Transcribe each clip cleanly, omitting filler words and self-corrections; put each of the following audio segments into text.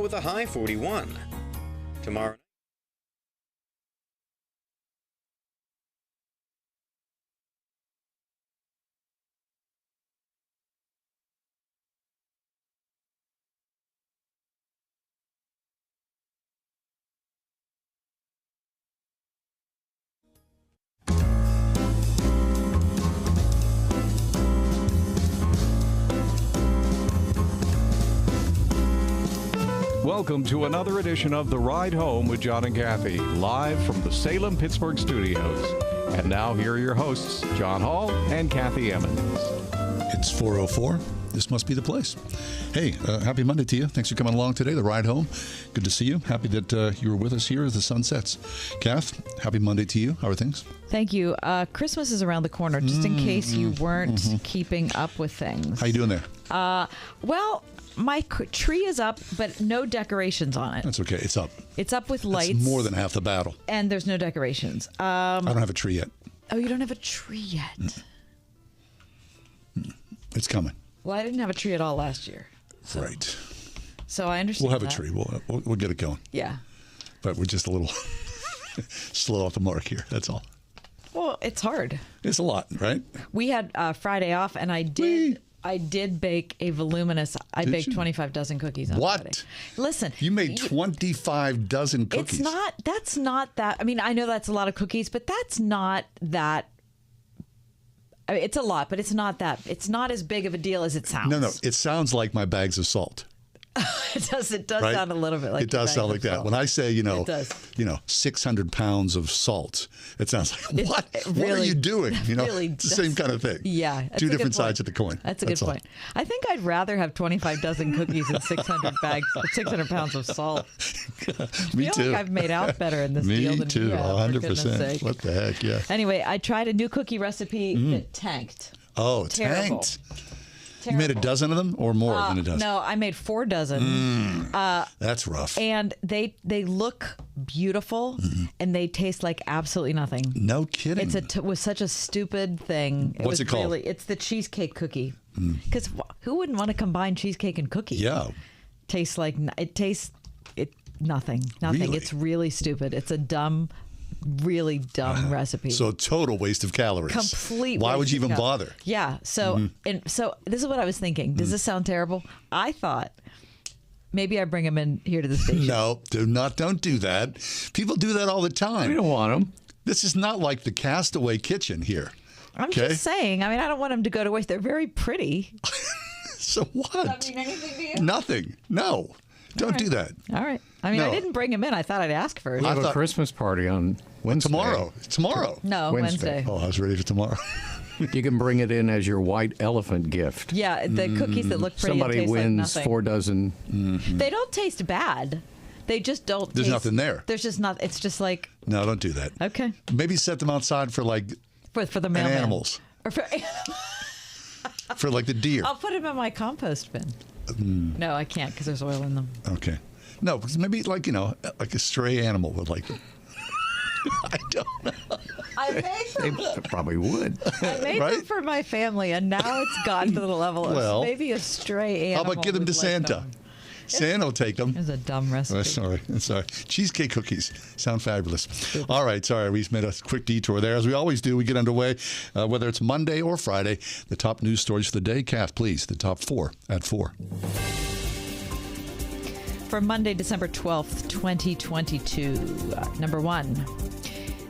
with a high 41. Tomorrow. Welcome to another edition of The Ride Home with John and Kathy, live from the Salem-Pittsburgh studios. And now here are your hosts, John Hall and Kathy Emmons. It's 4:04. This must be the place. Hey, happy Monday to you. Thanks for coming along today, The Ride Home. Good to see you. Happy that you were with us here as the sun sets. Kath, happy Monday to you. How are things? Thank you. Christmas is around the corner, just in case you weren't keeping up with things. How you doing there? Well, my tree is up, but no decorations on it. That's okay. It's up. It's up with lights. That's more than half the battle. And there's no decorations. I don't have a tree yet. Oh, you don't have a tree yet? It's coming. Well, I didn't have a tree at all last year. So. Right. So I understand. We'll have a tree. We'll get it going. Yeah. But we're just a little slow off the mark here. That's all. Well, it's hard. It's a lot, right? We had Friday off, and I did bake a voluminous. I baked 25 dozen cookies on Friday. Listen, you made 25 dozen cookies. That's not that. I mean, I know that's a lot of cookies, but that's not that. I mean, it's a lot, but it's not that. It's not as big of a deal as it sounds. No. It sounds like my bags of salt. It does right? sound a little bit like it does sound like that. Salt. When I say, 600 pounds of salt, it sounds like, what? Really, what are you doing? Really it's the same kind of thing. Yeah. Two different sides of the coin. That's a good point. I think I'd rather have 25 dozen cookies and 600 pounds of salt. Me I feel too. like I've made out better in this deal than Me too, you have, 100%. What the heck, yeah. Anyway, I tried a new cookie recipe that tanked. Oh, Terrible. tanked. You made a dozen of them or more than a dozen? No, I made 4 dozen. That's rough. And they look beautiful, and they taste like absolutely nothing. No kidding. It was such a stupid thing. What's it called? It's the cheesecake cookie. Because who wouldn't want to combine cheesecake and cookie? Yeah. It tastes nothing. Really? It's really stupid. It's a really dumb recipe. So total waste of calories. Complete. Why waste would you of even calories. bother? Yeah. So so this is what I was thinking. Does this sound terrible? I thought maybe I bring them in here to the station. No, don't do that. People do that all the time. We don't want them. This is not like the Castaway Kitchen here. I'm just saying. I mean, I don't want them to go to waste. They're very pretty. So what? Does that mean anything to you? Nothing. No. Don't do that. All right. I mean, No. I didn't bring them in. I thought I'd ask first. We have a Christmas party on Wednesday. Tomorrow. No, Wednesday. Oh, I was ready for tomorrow. You can bring it in as your white elephant gift. Yeah, the cookies that look pretty and Somebody taste wins like 4 dozen. They don't taste bad. They just don't. There's nothing there. There's just not. It's just like No, don't do that. okay Maybe set them outside for like for the mailman. animals. Or for, For like the deer. I'll put them in my compost bin. No, I can't because there's oil in them. Okay. No, because maybe like a stray animal would like them. I don't know. I made them. They probably would. I made them for my family, and now it's gotten to the level of maybe a stray animal. How about give them to Santa? Them. Santa will take them. It was a dumb recipe. Sorry. Cheesecake cookies sound fabulous. All right. Sorry, we made a quick detour there. As we always do, we get underway, whether it's Monday or Friday. The top news stories for the day. Kath, please, the top 4 at 4. For Monday, December 12th, 2022, number 1.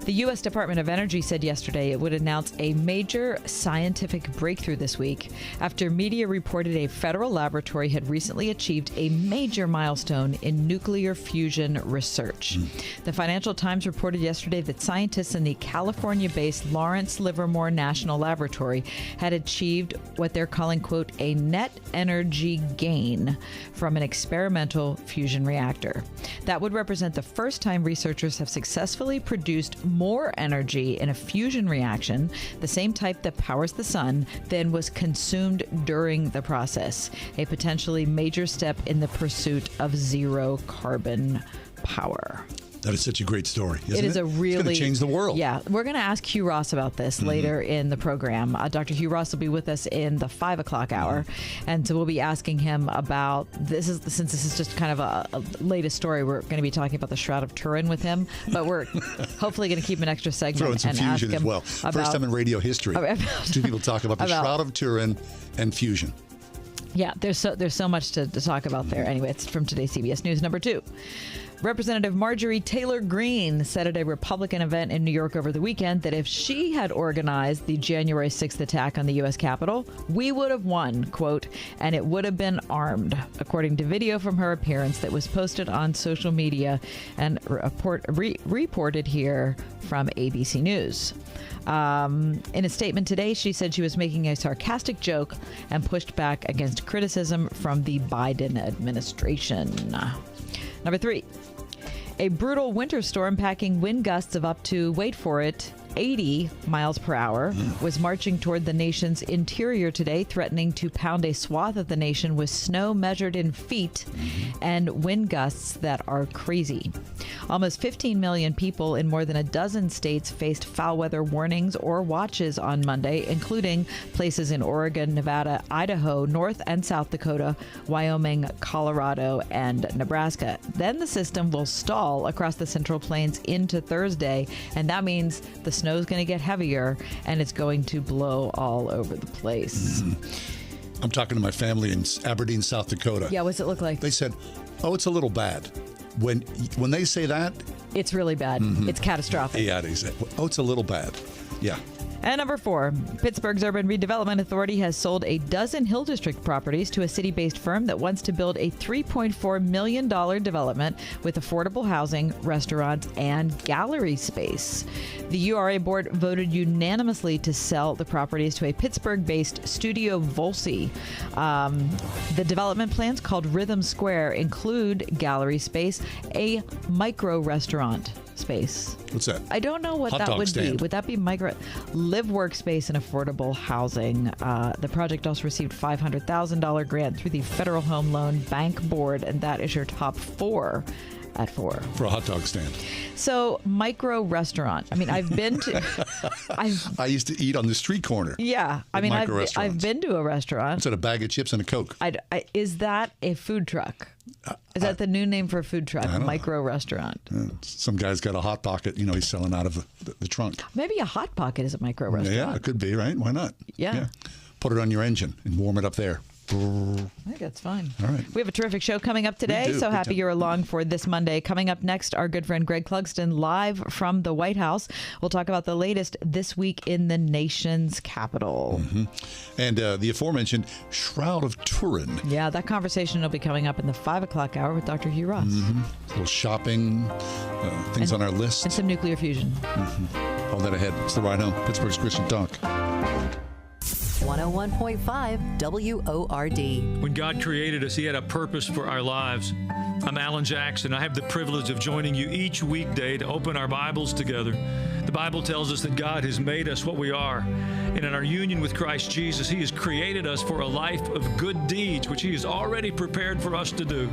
The U.S. Department of Energy said yesterday it would announce a major scientific breakthrough this week after media reported a federal laboratory had recently achieved a major milestone in nuclear fusion research. The Financial Times reported yesterday that scientists in the California-based Lawrence Livermore National Laboratory had achieved what they're calling, quote, a net energy gain from an experimental fusion reactor. That would represent the first time researchers have successfully produced more energy in a fusion reaction, the same type that powers the sun, than was consumed during the process, a potentially major step in the pursuit of zero carbon power. That is such a great story, isn't it? It is a really... It's going to change the world. Yeah. We're going to ask Hugh Ross about this later in the program. Dr. Hugh Ross will be with us in the 5 o'clock hour. And so we'll be asking him about... Since this is just kind of a latest story, we're going to be talking about the Shroud of Turin with him. But we're hopefully going to keep an extra segment. Throw in some and fusion ask him as well. First time in radio history. Two people talk about the Shroud of Turin and fusion. Yeah, there's so much to talk about there. Anyway, it's from today's CBS News. Number 2. Representative Marjorie Taylor Greene said at a Republican event in New York over the weekend that if she had organized the January 6th attack on the U.S. Capitol, we would have won, quote, and it would have been armed, according to video from her appearance that was posted on social media and reported here from ABC News. In a statement today, she said she was making a sarcastic joke and pushed back against criticism from the Biden administration. Number 3. A brutal winter storm packing wind gusts of up to, wait for it, 80 miles per hour was marching toward the nation's interior today, threatening to pound a swath of the nation with snow measured in feet and wind gusts that are crazy. Almost 15 million people in more than a dozen states faced foul weather warnings or watches on Monday, including places in Oregon, Nevada, Idaho, North and South Dakota, Wyoming, Colorado, and Nebraska. Then the system will stall across the Central Plains into Thursday, and that means the snow is going to get heavier and it's going to blow all over the place. I'm talking to my family in Aberdeen, South Dakota. Yeah, what's it look like? They said, oh, it's a little bad. When they say that, it's really bad. It's catastrophic. Yeah, they say, oh, it's a little bad. Yeah. And number 4, Pittsburgh's Urban Redevelopment Authority has sold a dozen Hill District properties to a city-based firm that wants to build a $3.4 million development with affordable housing, restaurants, and gallery space. The URA board voted unanimously to sell the properties to a Pittsburgh-based Studio Volsi. The development plans, called Rhythm Square, include gallery space, a micro restaurant space. What's that? I don't know what that would be. Would that be micro? Live workspace and affordable housing. The project also received $500,000 grant through the Federal Home Loan Bank Board, and that is your top 4 at 4. For a hot dog stand. So, micro restaurant. I mean, I've been to... I used to eat on the street corner. Yeah. I mean, I've been to a restaurant. It's a bag of chips and a Coke. Is that a food truck? Is that the new name for a food truck? Micro restaurant. Some guy's got a Hot Pocket, he's selling out of the trunk. Maybe a Hot Pocket is a micro restaurant. Yeah, it could be, right? Why not? Yeah. Put it on your engine and warm it up there. I think that's fine. All right. We have a terrific show coming up today. So happy you're along for this Monday. Coming up next, our good friend Greg Clugston live from the White House. We'll talk about the latest this week in the nation's capital. And the aforementioned Shroud of Turin. Yeah, that conversation will be coming up in the 5 o'clock hour with Dr. Hugh Ross. A little shopping, things on our list. And some nuclear fusion. All that ahead. It's The Ride Home, Pittsburgh's Christian Talk. 101.5 WORD. When God created us, He had a purpose for our lives. I'm Alan Jackson. I have the privilege of joining you each weekday to open our Bibles together. The Bible tells us that God has made us what we are. And in our union with Christ Jesus, He has created us for a life of good deeds, which He has already prepared for us to do.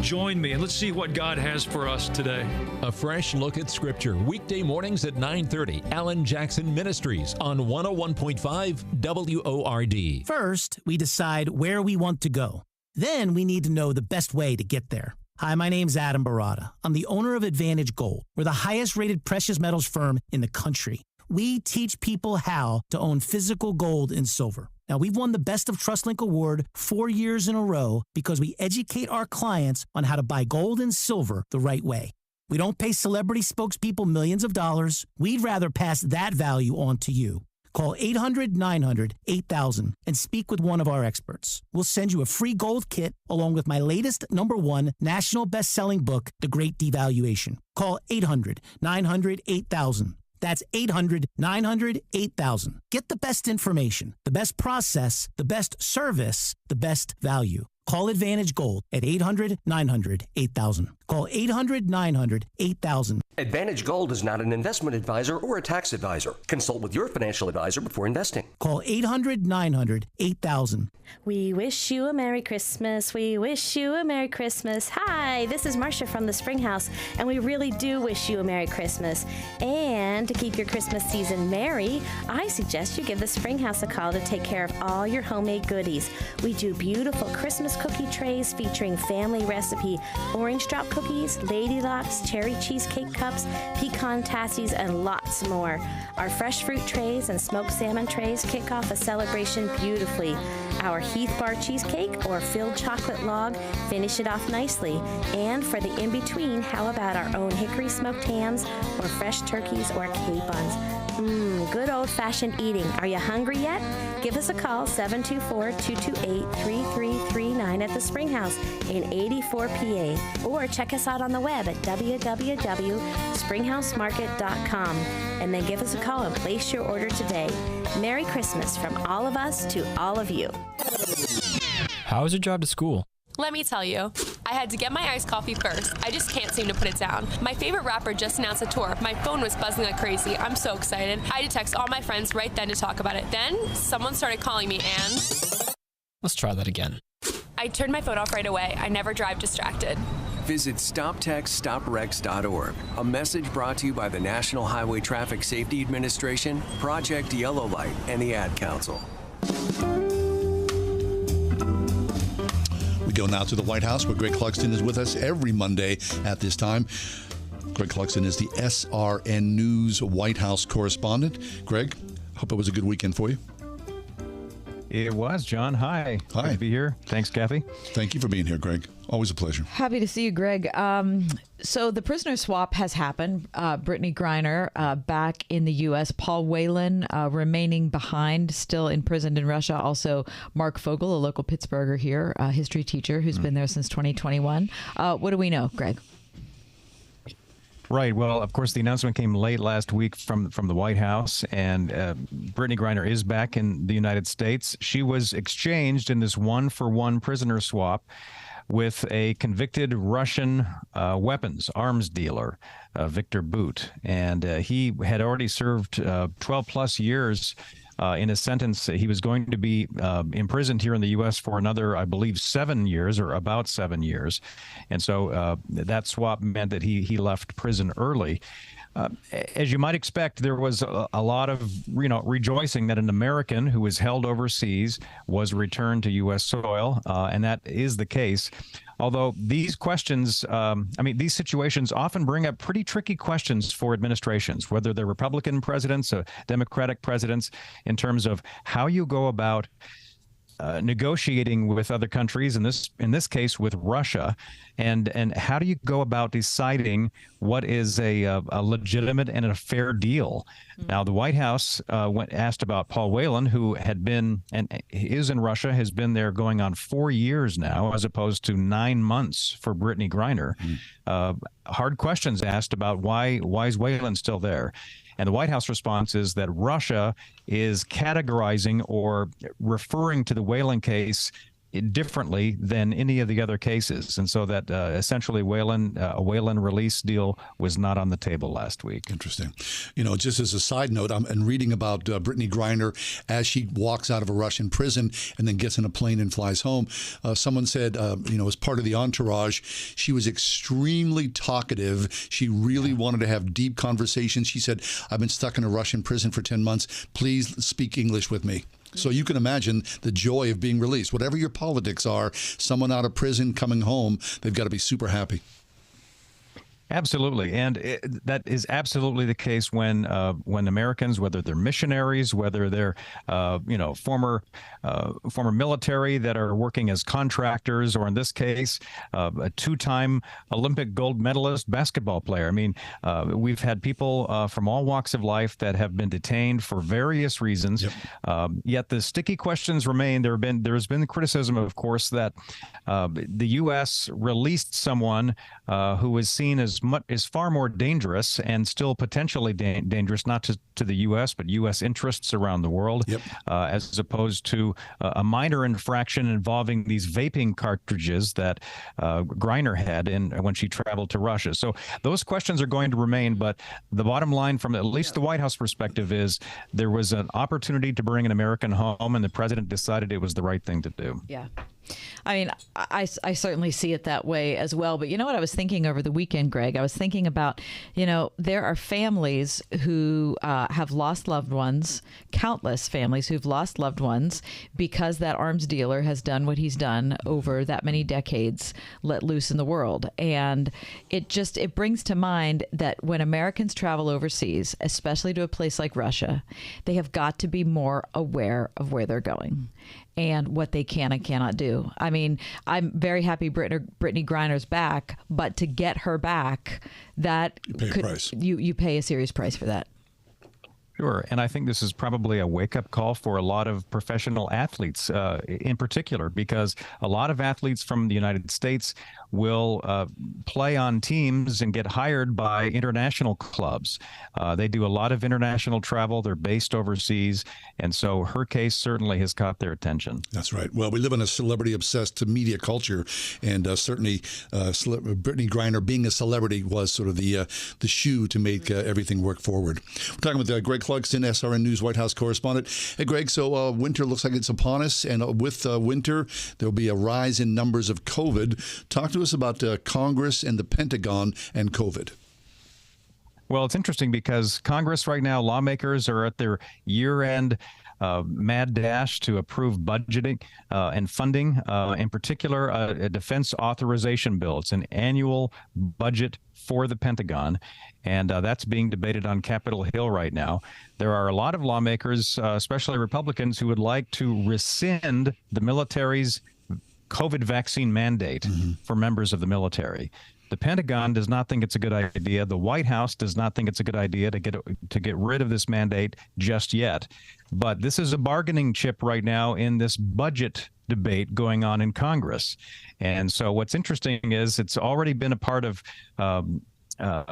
Join me and let's see what God has for us today. A fresh look at Scripture, weekday mornings at 9:30. Alan Jackson Ministries on 101.5 WORD. First, we decide where we want to go. Then we need to know the best way to get there. Hi, my name's Adam Barada. I'm the owner of Advantage Gold. We're the highest rated precious metals firm in the country. We teach people how to own physical gold and silver. Now, we've won the Best of TrustLink Award 4 years in a row because we educate our clients on how to buy gold and silver the right way. We don't pay celebrity spokespeople millions of dollars. We'd rather pass that value on to you. Call 800-900-8000 and speak with one of our experts. We'll send you a free gold kit along with my latest #1 national best-selling book, The Great Devaluation. Call 800-900-8000. That's 800-900-8000. Get the best information, the best process, the best service, the best value. Call Advantage Gold at 800-900-8000. Call 800-900-8000. Advantage Gold is not an investment advisor or a tax advisor. Consult with your financial advisor before investing. Call 800-900-8000. We wish you a Merry Christmas. We wish you a Merry Christmas. Hi, this is Marcia from the Springhouse, and we really do wish you a Merry Christmas. And to keep your Christmas season merry, I suggest you give the Springhouse a call to take care of all your homemade goodies. We do beautiful Christmas cookie trays featuring family recipe orange drop cookies, lady locks, cherry cheesecake cups, pecan tassies, and lots more. Our fresh fruit trays and smoked salmon trays kick off a celebration beautifully. Our Heath Bar cheesecake or filled chocolate log finish it off nicely. And for the in-between, how about our own hickory smoked hams or fresh turkeys or capons? Good old-fashioned eating. Are you hungry yet? Give us a call, 724-228-3339 at the Springhouse in 84 PA. Or check us out on the web at www.springhousemarket.com. And then give us a call and place your order today. Merry Christmas from all of us to all of you. How was your job at school? Let me tell you, I had to get my iced coffee first. I just can't seem to put it down. My favorite rapper just announced a tour. My phone was buzzing like crazy. I'm so excited. I had to text all my friends right then to talk about it. Then someone started calling me and... Let's try that again. I turned my phone off right away. I never drive distracted. Visit StopTextStopWrecks.org. A message brought to you by the National Highway Traffic Safety Administration, Project Yellow Light, and the Ad Council. We go now to the White House, where Greg Clugston is with us every Monday at this time. Greg Clugston is the SRN News White House correspondent. Greg, hope it was a good weekend for you. It was, John. Hi. Hi. Good to be here. Thanks, Kathy. Thank you for being here, Greg. Always a pleasure. Happy to see you, Greg. So the prisoner swap has happened. Brittany Griner back in the U.S. Paul Whelan remaining behind, still imprisoned in Russia. Also, Mark Fogel, a local Pittsburgher here, a history teacher who's been there since 2021. What do we know, Greg? Right. Well, of course, the announcement came late last week from the White House, and Brittany Griner is back in the United States. She was exchanged in this one-for-one prisoner swap with a convicted Russian weapons arms dealer, Victor Bout. And he had already served 12-plus years in a sentence. He was going to be imprisoned here in the U.S. for another, I believe, 7 years or about 7 years. And so that swap meant that he left prison early. As you might expect, there was a lot of rejoicing that an American who was held overseas was returned to U.S. soil, and that is the case. Although these questions, these situations often bring up pretty tricky questions for administrations, whether they're Republican presidents or Democratic presidents, in terms of how you go about negotiating with other countries, in this case with Russia, and how do you go about deciding what is a legitimate and a fair deal? Now, the White House asked about Paul Whelan, who had been and is in Russia, has been there going on 4 years now, as opposed to 9 months for Brittany Griner. Hard questions asked about why is Whelan still there? And the White House response is that Russia is categorizing or referring to the Whelan case differently than any of the other cases. And so that essentially a Whelan release deal was not on the table last week. Interesting. Just as a side note, I'm reading about Brittany Griner as she walks out of a Russian prison and then gets in a plane and flies home. Someone said, as part of the entourage, she was extremely talkative. She really wanted to have deep conversations. She said, I've been stuck in a Russian prison for 10 months. Please speak English with me. So you can imagine the joy of being released. Whatever your politics are, someone out of prison coming home, they've got to be super happy. Absolutely, and that is absolutely the case when Americans, whether they're missionaries, whether they're former military that are working as contractors, or in this case, a two-time Olympic gold medalist basketball player. We've had people from all walks of life that have been detained for various reasons. Yep. Yet the sticky questions remain. There's been criticism, of course, that the U.S. released someone who was seen as is far more dangerous and still potentially dangerous, not to the U.S., but U.S. interests around the world, as opposed to a minor infraction involving these vaping cartridges that Greiner had when she traveled to Russia. So those questions are going to remain, but the bottom line from at least the White House perspective is there was an opportunity to bring an American home, and the president decided it was the right thing to do. Yeah. I mean, I certainly see it that way as well. But you know what I was thinking over the weekend, Greg? I was thinking about, there are families who have lost loved ones, countless families who've lost loved ones because that arms dealer has done what he's done over that many decades, let loose in the world. And it brings to mind that when Americans travel overseas, especially to a place like Russia, they have got to be more aware of where they're going and what they can and cannot do. I mean, I'm very happy Brittany Griner's back, but to get her back, you pay a serious price for that. Sure. And I think this is probably a wake-up call for a lot of professional athletes in particular, because a lot of athletes from the United States will play on teams and get hired by international clubs. They do a lot of international travel. They're based overseas. And so her case certainly has caught their attention. That's right. Well, we live in a celebrity-obsessed media culture, and certainly Brittany Griner being a celebrity was sort of the shoe to make everything work forward. We're talking with Greg Clugston, SRN News White House correspondent. Hey, Greg, so winter looks like it's upon us, and with winter, there'll be a rise in numbers of COVID. Talk to us about Congress and the Pentagon and COVID. Well, it's interesting because Congress right now, lawmakers are at their year-end mad dash to approve budgeting and funding, in particular, a defense authorization bill. It's an annual budget for the Pentagon, and that's being debated on Capitol Hill right now. There are a lot of lawmakers, especially Republicans, who would like to rescind the military's COVID vaccine mandate for members of the military. The Pentagon does not think it's a good idea. The White House does not think it's a good idea to get rid of this mandate just yet. But this is a bargaining chip right now in this budget debate going on in Congress. And so what's interesting is it's already been a part of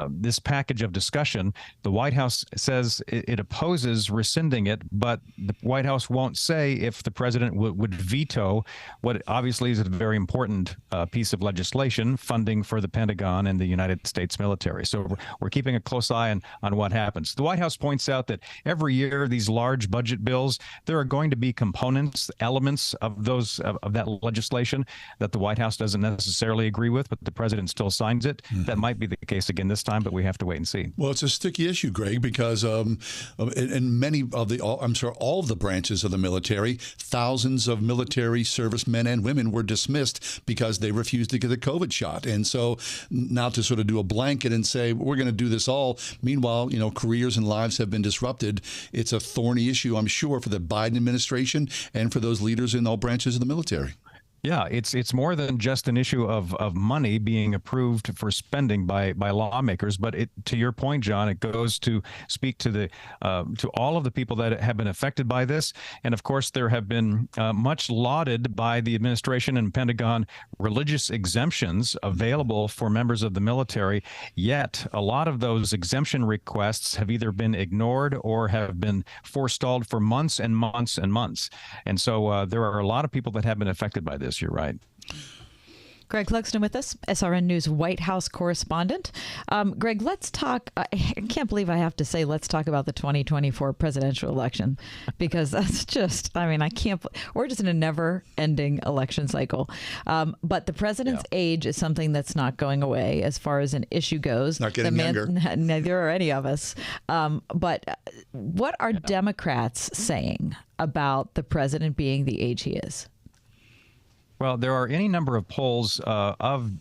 this package of discussion. The White House says it opposes rescinding it, but the White House won't say if the president would veto what obviously is a very important piece of legislation, funding for the Pentagon and the United States military. So we're keeping a close eye on what happens. The White House points out that every year, these large budget bills, there are going to be components, elements of that legislation that the White House doesn't necessarily agree with, but the president still signs it. That might be the case again this time, but we have to wait and see. Well, it's a sticky issue, Greg, because in many of all of the branches of the military, thousands of military service men and women were dismissed because they refused to get the COVID shot. And so now to sort of do a blanket and say, we're going to do this all, meanwhile, careers and lives have been disrupted. It's a thorny issue, I'm sure, for the Biden administration and for those leaders in all branches of the military. Yeah, it's more than just an issue of money being approved for spending by lawmakers, but to your point, John, it goes to speak to to all of the people that have been affected by this, and of course there have been much lauded by the administration and Pentagon religious exemptions available for members of the military. Yet a lot of those exemption requests have either been ignored or have been forestalled for months and months and months, and so there are a lot of people that have been affected by this. You're right. Greg Clugston with us, SRN News White House correspondent. Greg, let's talk. I can't believe I have to say let's talk about the 2024 presidential election, because that's just, I can't. We're just in a never-ending election cycle. But the president's age is something that's not going away as far as an issue goes. Not getting younger. Neither are any of us. But what are Democrats saying about the president being the age he is? Well, there are any number of polls of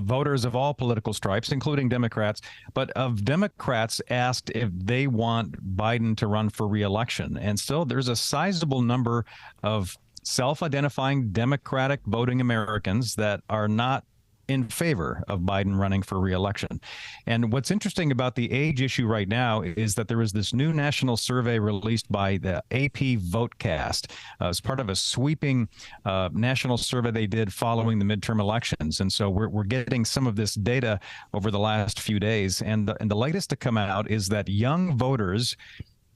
voters of all political stripes, including Democrats, but of Democrats asked if they want Biden to run for re-election. And still, there's a sizable number of self-identifying Democratic voting Americans that are not in favor of Biden running for re-election. And what's interesting about the age issue right now is that there is this new national survey released by the AP Votecast as part of a sweeping national survey they did following the midterm elections. And so we're getting some of this data over the last few days. And the latest to come out is that young voters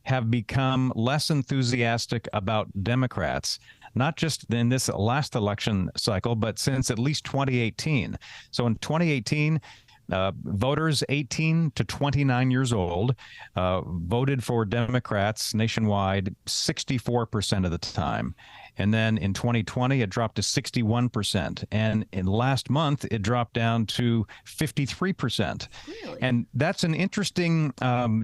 have become less enthusiastic about Democrats, not just in this last election cycle, but since at least 2018. So in 2018, voters 18 to 29 years old voted for Democrats nationwide 64% of the time. And then in 2020, it dropped to 61%. And in last month, it dropped down to 53%. Really? And that's an interesting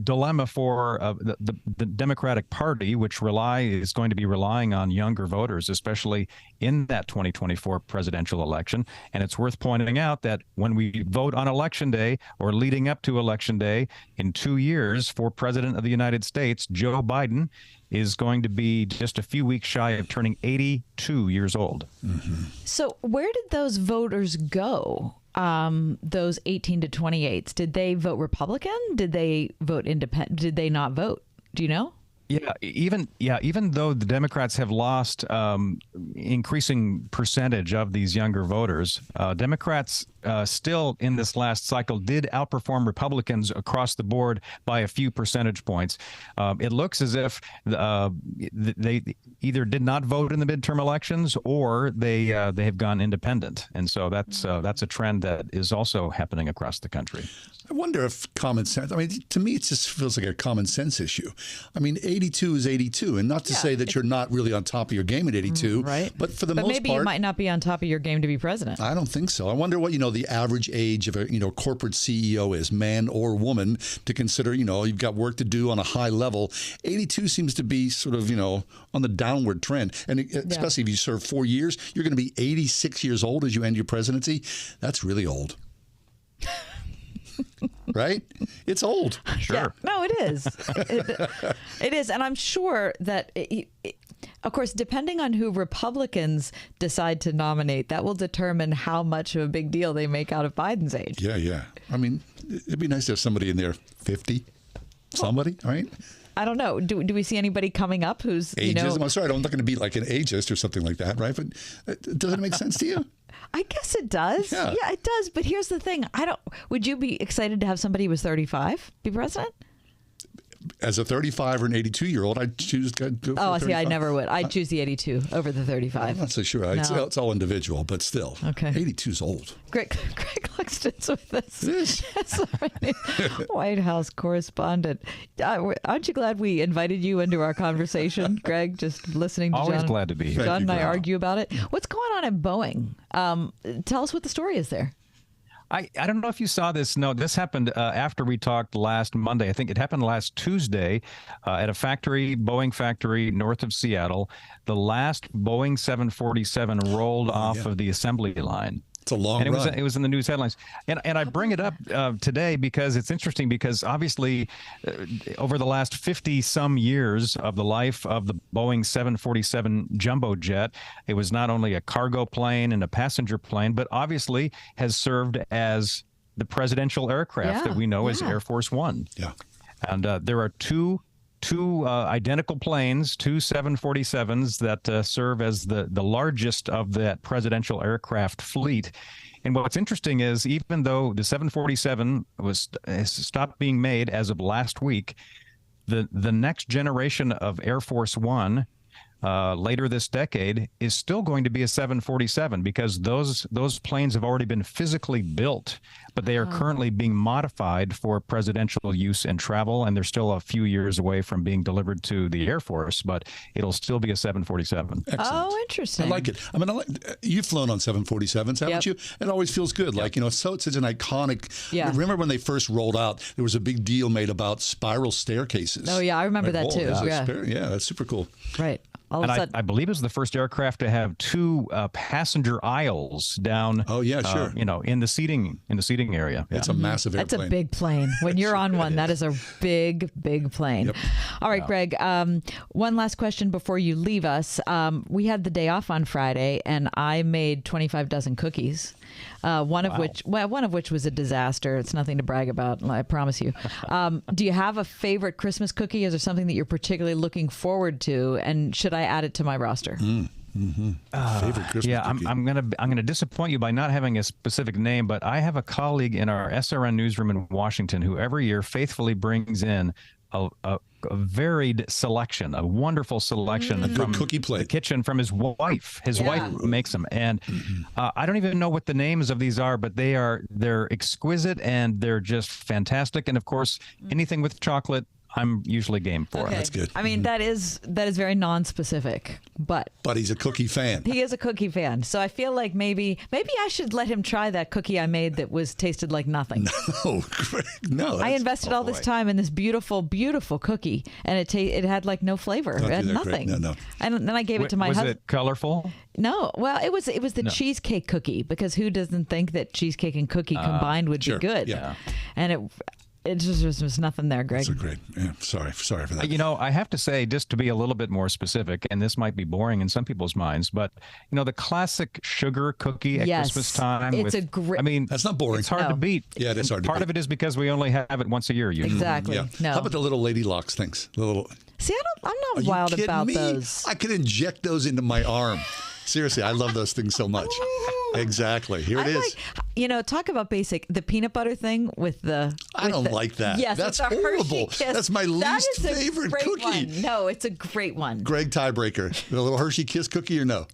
dilemma for the Democratic Party, which is going to be relying on younger voters, especially in that 2024 presidential election. And it's worth pointing out that when we vote on Election Day or leading up to Election Day in 2 years for President of the United States, Joe Biden is going to be just a few weeks shy of turning 82 years old. Mm-hmm. So where did those voters go? Those 18 to 28s, did they vote Republican? Did they vote independent? Did they not vote? Do you know? Even though the Democrats have lost increasing percentage of these younger voters, Democrats still in this last cycle did outperform Republicans across the board by a few percentage points. It looks as if they either did not vote in the midterm elections or they have gone independent, and so that's a trend that is also happening across the country. I wonder if common sense, I mean, to me, it just feels like a common sense issue. I mean, 82 is 82, and not to say that you're not really on top of your game at 82, right? But for the most maybe part, you might not be on top of your game to be president. I don't think so. I wonder what, the average age of a, corporate CEO is, man or woman, to consider, you've got work to do on a high level. 82 seems to be sort of, on the downward trend. And especially if you serve 4 years, you're going to be 86 years old as you end your presidency. That's really old. Right? It's old. Sure. Yeah. No, it is. It is. And I'm sure that, of course, depending on who Republicans decide to nominate, that will determine how much of a big deal they make out of Biden's age. Yeah. I mean, it'd be nice to have somebody in there 50, somebody, right? I don't know. Do we see anybody coming up who's, ageism? I'm sorry, I'm not going to be like an ageist or something like that, right? But does it make sense to you? I guess it does. Yeah, it does. But here's the thing. Would you be excited to have somebody who was 35 be president? As a 35 or an 82-year-old, I'd choose to go for 35. See, I never would. I'd choose the 82 over the 35. I'm not so sure. No. It's all individual, but still. Okay. 82 is old. Greg Clugston's with us. It is. White House correspondent. Aren't you glad we invited you into our conversation, Greg? Just listening to Always John. glad to be here. John and I argue about it. What's going on at Boeing? Tell us what the story is there. I don't know if you saw this. No, this happened after we talked last Monday. I think it happened last Tuesday at a Boeing factory north of Seattle. The last Boeing 747 rolled off of the assembly line. It's a long run. It was in the news headlines. And I bring it up today because it's interesting because obviously over the last 50-some years of the life of the Boeing 747 jumbo jet, it was not only a cargo plane and a passenger plane, but obviously has served as the presidential aircraft that we know as Air Force One. Yeah. And there are two identical planes, two 747s that serve as the largest of that presidential aircraft fleet. And what's interesting is even though the 747 has stopped being made as of last week, the next generation of Air Force One later this decade is still going to be a 747 because those planes have already been physically built, but they are currently being modified for presidential use and travel, and they're still a few years away from being delivered to the Air Force, but it'll still be a 747. Excellent. Oh, interesting. I like it. I mean, you've flown on 747s, haven't you? It always feels good. Like, it's such an iconic. Yeah. Remember when they first rolled out, there was a big deal made about spiral staircases. Oh, yeah, I remember that too. Yeah, that's super cool. Right. And I believe it was the first aircraft to have two passenger aisles down. Oh yeah, sure. In the seating area. It's a massive airplane. That's a big plane. When you're on one, that is a big plane. Yep. All right, Greg. One last question before you leave us. We had the day off on Friday, and I made 25 dozen cookies. One of which was a disaster. It's nothing to brag about, I promise you. Do you have a favorite Christmas cookie? Is there something that you're particularly looking forward to? And should I add it to my roster? Favorite Christmas cookie? I'm gonna disappoint you by not having a specific name, but I have a colleague in our SRN newsroom in Washington who every year faithfully brings in a varied selection, a wonderful selection from cookie plate. The kitchen from his wife. His wife makes them, and I don't even know what the names of these are, but they're exquisite and they're just fantastic. And of course, anything with chocolate, I'm usually game for. That's good. I mean, that is very non-specific, but he's a cookie fan. He is a cookie fan, so I feel like maybe I should let him try that cookie I made that tasted like nothing. No, Greg, no. I invested all this time in this beautiful, beautiful cookie, and it had like no flavor. It had nothing. No. And then I gave it to my husband. Was it colorful? No. Well, it was the cheesecake cookie, because who doesn't think that cheesecake and cookie combined would be good? Yeah. And it just was nothing there, Greg. That's great. Yeah, sorry for that. I have to say, just to be a little bit more specific, and this might be boring in some people's minds, but the classic sugar cookie at Christmas time. It's a great. I mean, that's not boring. It's hard to beat. Yeah, it is hard to beat. Part of it is because we only have it once a year usually. Exactly. Yeah. No. How about the little Lady Locks things? See, I'm not wild about those. I could inject those into my arm. Seriously, I love those things so much. Exactly. Here it is. Talk about basic. The peanut butter thing with the... I don't like that. Yes, that's with the horrible. Hershey Kiss. That's my least favorite cookie. One. No, it's a great one. Greg, tiebreaker. The little Hershey Kiss cookie or no?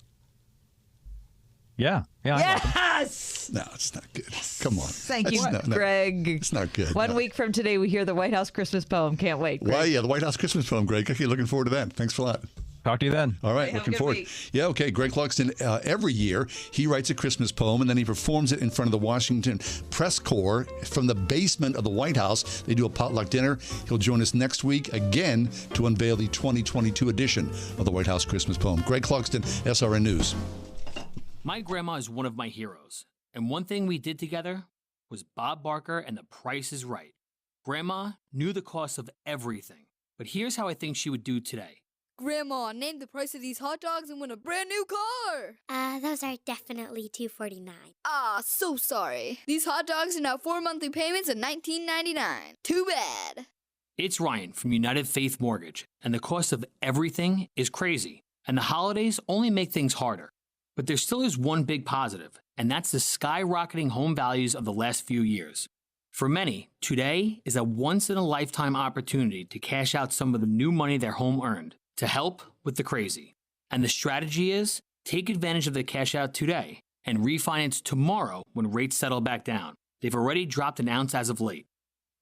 Yeah. Yes! No, it's not good. Come on. Thank you, Greg. It's not good. One week from today, we hear the White House Christmas poem. Can't wait, Greg. Well, yeah, the White House Christmas poem, Greg. Okay, looking forward to that. Thanks a lot. Talk to you then. All right, looking forward. Yeah, okay. Greg Clugston, every year, he writes a Christmas poem, and then he performs it in front of the Washington Press Corps from the basement of the White House. They do a potluck dinner. He'll join us next week again to unveil the 2022 edition of the White House Christmas poem. Greg Clugston, SRN News. My grandma is one of my heroes, and one thing we did together was Bob Barker and The Price is Right. Grandma knew the cost of everything, but here's how I think she would do today. Grandma, name the price of these hot dogs and win a brand new car. Those are definitely $2.49. So sorry. These hot dogs are now 4 monthly payments of $19.99. Too bad. It's Ryan from United Faith Mortgage, and the cost of everything is crazy, and the holidays only make things harder. But there still is one big positive, and that's the skyrocketing home values of the last few years. For many, today is a once-in-a-lifetime opportunity to cash out some of the new money their home earned to help with the crazy. And the strategy is take advantage of the cash out today and refinance tomorrow when rates settle back down. They've already dropped an ounce as of late.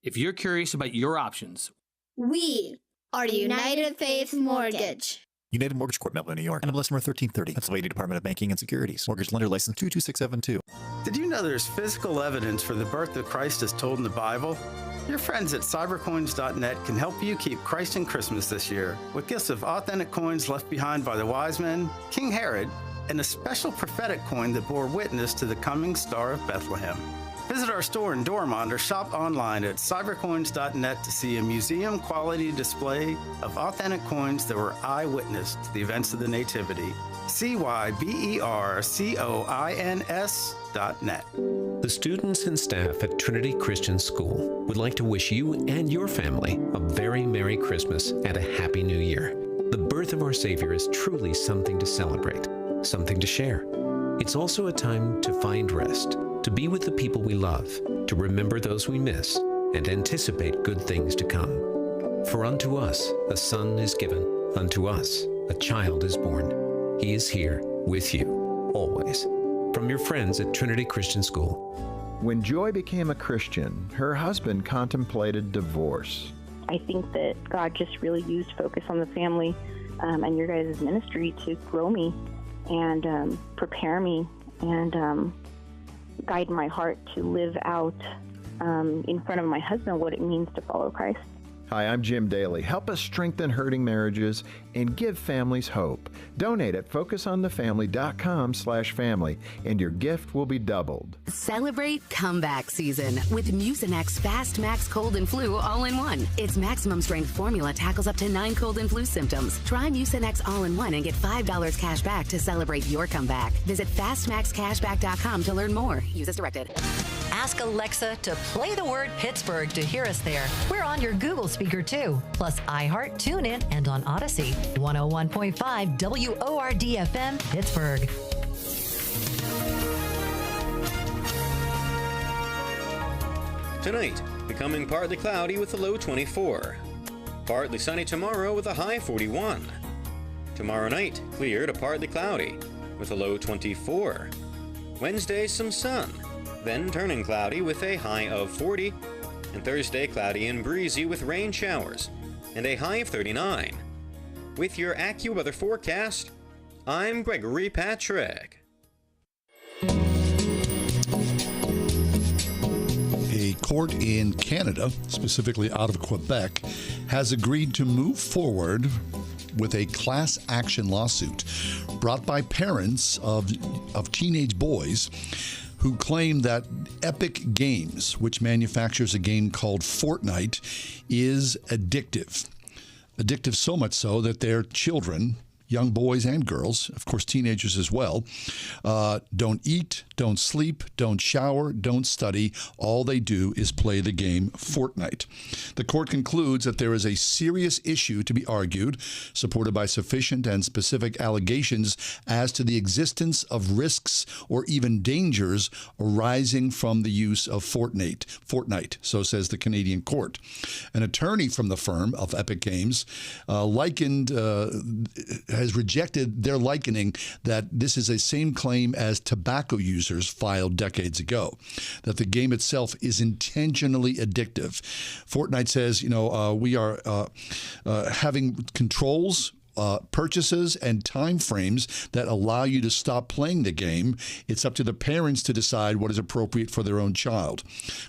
If you're curious about your options, we are United Faith Mortgage. United Mortgage Corp, Melville, New York. NMLS number 1330. Pennsylvania Department of Banking and Securities. Mortgage lender license 22672. Did you know there's physical evidence for the birth of Christ as told in the Bible? Your friends at cybercoins.net can help you keep Christ in Christmas this year with gifts of authentic coins left behind by the wise men, King Herod, and a special prophetic coin that bore witness to the coming star of Bethlehem. Visit our store in Dormont or shop online at cybercoins.net to see a museum-quality display of authentic coins that were eyewitness to the events of the Nativity. cybercoins.net. The students and staff at Trinity Christian School would like to wish you and your family a very Merry Christmas and a Happy New Year. The birth of our Savior is truly something to celebrate, something to share. It's also a time to find rest, to be with the people we love, to remember those we miss, and anticipate good things to come. For unto us a son is given, unto us a child is born. He is here with you, always. From your friends at Trinity Christian School. When Joy became a Christian, her husband contemplated divorce. I think that God just really used Focus on the Family and your guys' ministry to grow me and prepare me and guide my heart to live out in front of my husband what it means to follow Christ. Hi, I'm Jim Daly. Help us strengthen hurting marriages and give families hope. Donate at focusonthefamily.com/family, and your gift will be doubled. Celebrate comeback season with Mucinex Fast Max Cold and Flu all-in-one. Its maximum strength formula tackles up to 9 cold and flu symptoms. Try Mucinex all-in-one and get $5 cash back to celebrate your comeback. Visit fastmaxcashback.com to learn more. Use as directed. Ask Alexa to play the word Pittsburgh to hear us there. We're on your Google speaker too, plus iHeart, TuneIn, and on Odyssey. 101.5 WORD FM, Pittsburgh. Tonight, becoming partly cloudy with a low 24. Partly sunny tomorrow with a high 41. Tomorrow night, clear to partly cloudy with a low 24. Wednesday, some sun, then turning cloudy with a high of 40. And Thursday, cloudy and breezy with rain showers and a high of 39. With your AccuWeather forecast, I'm Gregory Patrick. A court in Canada, specifically out of Quebec, has agreed to move forward with a class action lawsuit brought by parents of teenage boys who claim that Epic Games, which manufactures a game called Fortnite, is addictive. Addictive so much so that their children, young boys and girls, of course teenagers as well, don't eat, don't sleep, don't shower, don't study. All they do is play the game Fortnite. The court concludes that there is a serious issue to be argued, supported by sufficient and specific allegations as to the existence of risks or even dangers arising from the use of Fortnite, so says the Canadian court. An attorney from the firm of Epic Games has rejected their likening that this is the same claim as tobacco users filed decades ago, that the game itself is intentionally addictive. Fortnite says, we are having controls, purchases and time frames that allow you to stop playing the game. It's up to the parents to decide what is appropriate for their own child.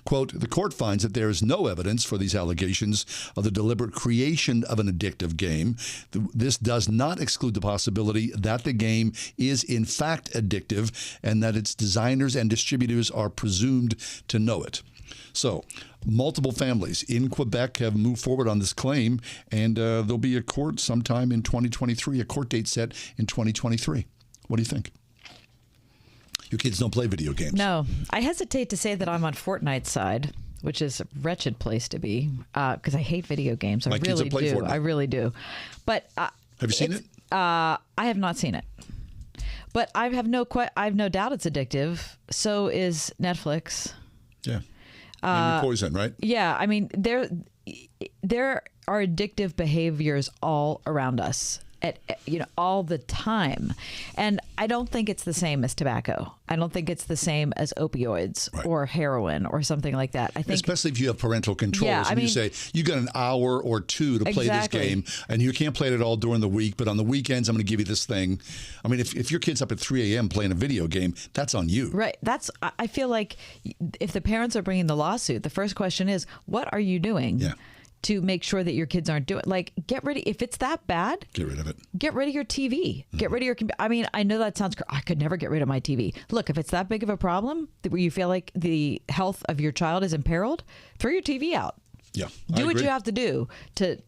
Quote, the court finds that there is no evidence for these allegations of the deliberate creation of an addictive game. This does not exclude the possibility that the game is in fact addictive and that its designers and distributors are presumed to know it. So, multiple families in Quebec have moved forward on this claim, and there'll be a court sometime in 2023, a court date set in 2023. What do you think? Your kids don't play video games. No. I hesitate to say that I'm on Fortnite's side, which is a wretched place to be, because I hate video games. I really do. Fortnite. I really do. But have you seen it? I have not seen it. But I have no doubt it's addictive. So is Netflix. Yeah. And poison, right? Yeah, I mean, there are addictive behaviors all around us, all the time, and I don't think it's the same as tobacco. I don't think it's the same as opioids or heroin or something like that. I think, especially if you have parental controls, you say you got an hour or two to play this game, and you can't play it all during the week, but on the weekends I'm going to give you this thing. I mean, if your kid's up at 3 a.m. playing a video game, that's on you. Right. I feel like if the parents are bringing the lawsuit, the first question is, what are you doing? Yeah. To make sure that your kids aren't doing, get rid of, if it's that bad, get rid of it. Get rid of your TV. Get rid of your, I mean, I know that sounds, I could never get rid of my TV. Look, if it's that big of a problem where you feel like the health of your child is imperiled, throw your TV out. Yeah, do what you have to do to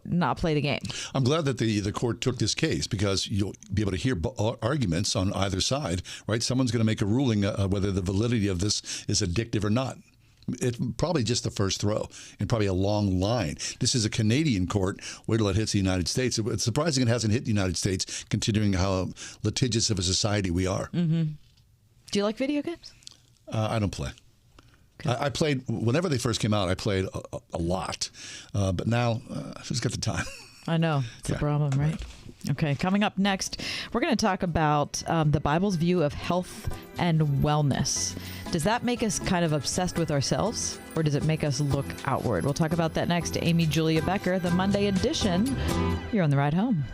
not play the game. I'm glad that the court took this case because you'll be able to hear arguments on either side, right? Someone's going to make a ruling whether the validity of this is addictive or not. It's probably just the first throw and probably a long line. This is a Canadian court. Wait till it hits the United States. It's surprising it hasn't hit the United States, considering how litigious of a society we are. Mm-hmm. Do you like video games? I don't play. Okay. I played, whenever they first came out, I played a lot. But now, who's got the time? I know. It's a problem, right? Okay, coming up next, we're going to talk about the Bible's view of health and wellness. Does that make us kind of obsessed with ourselves, or does it make us look outward? We'll talk about that next. Amy Julia Becker, the Monday edition. You're on the ride home.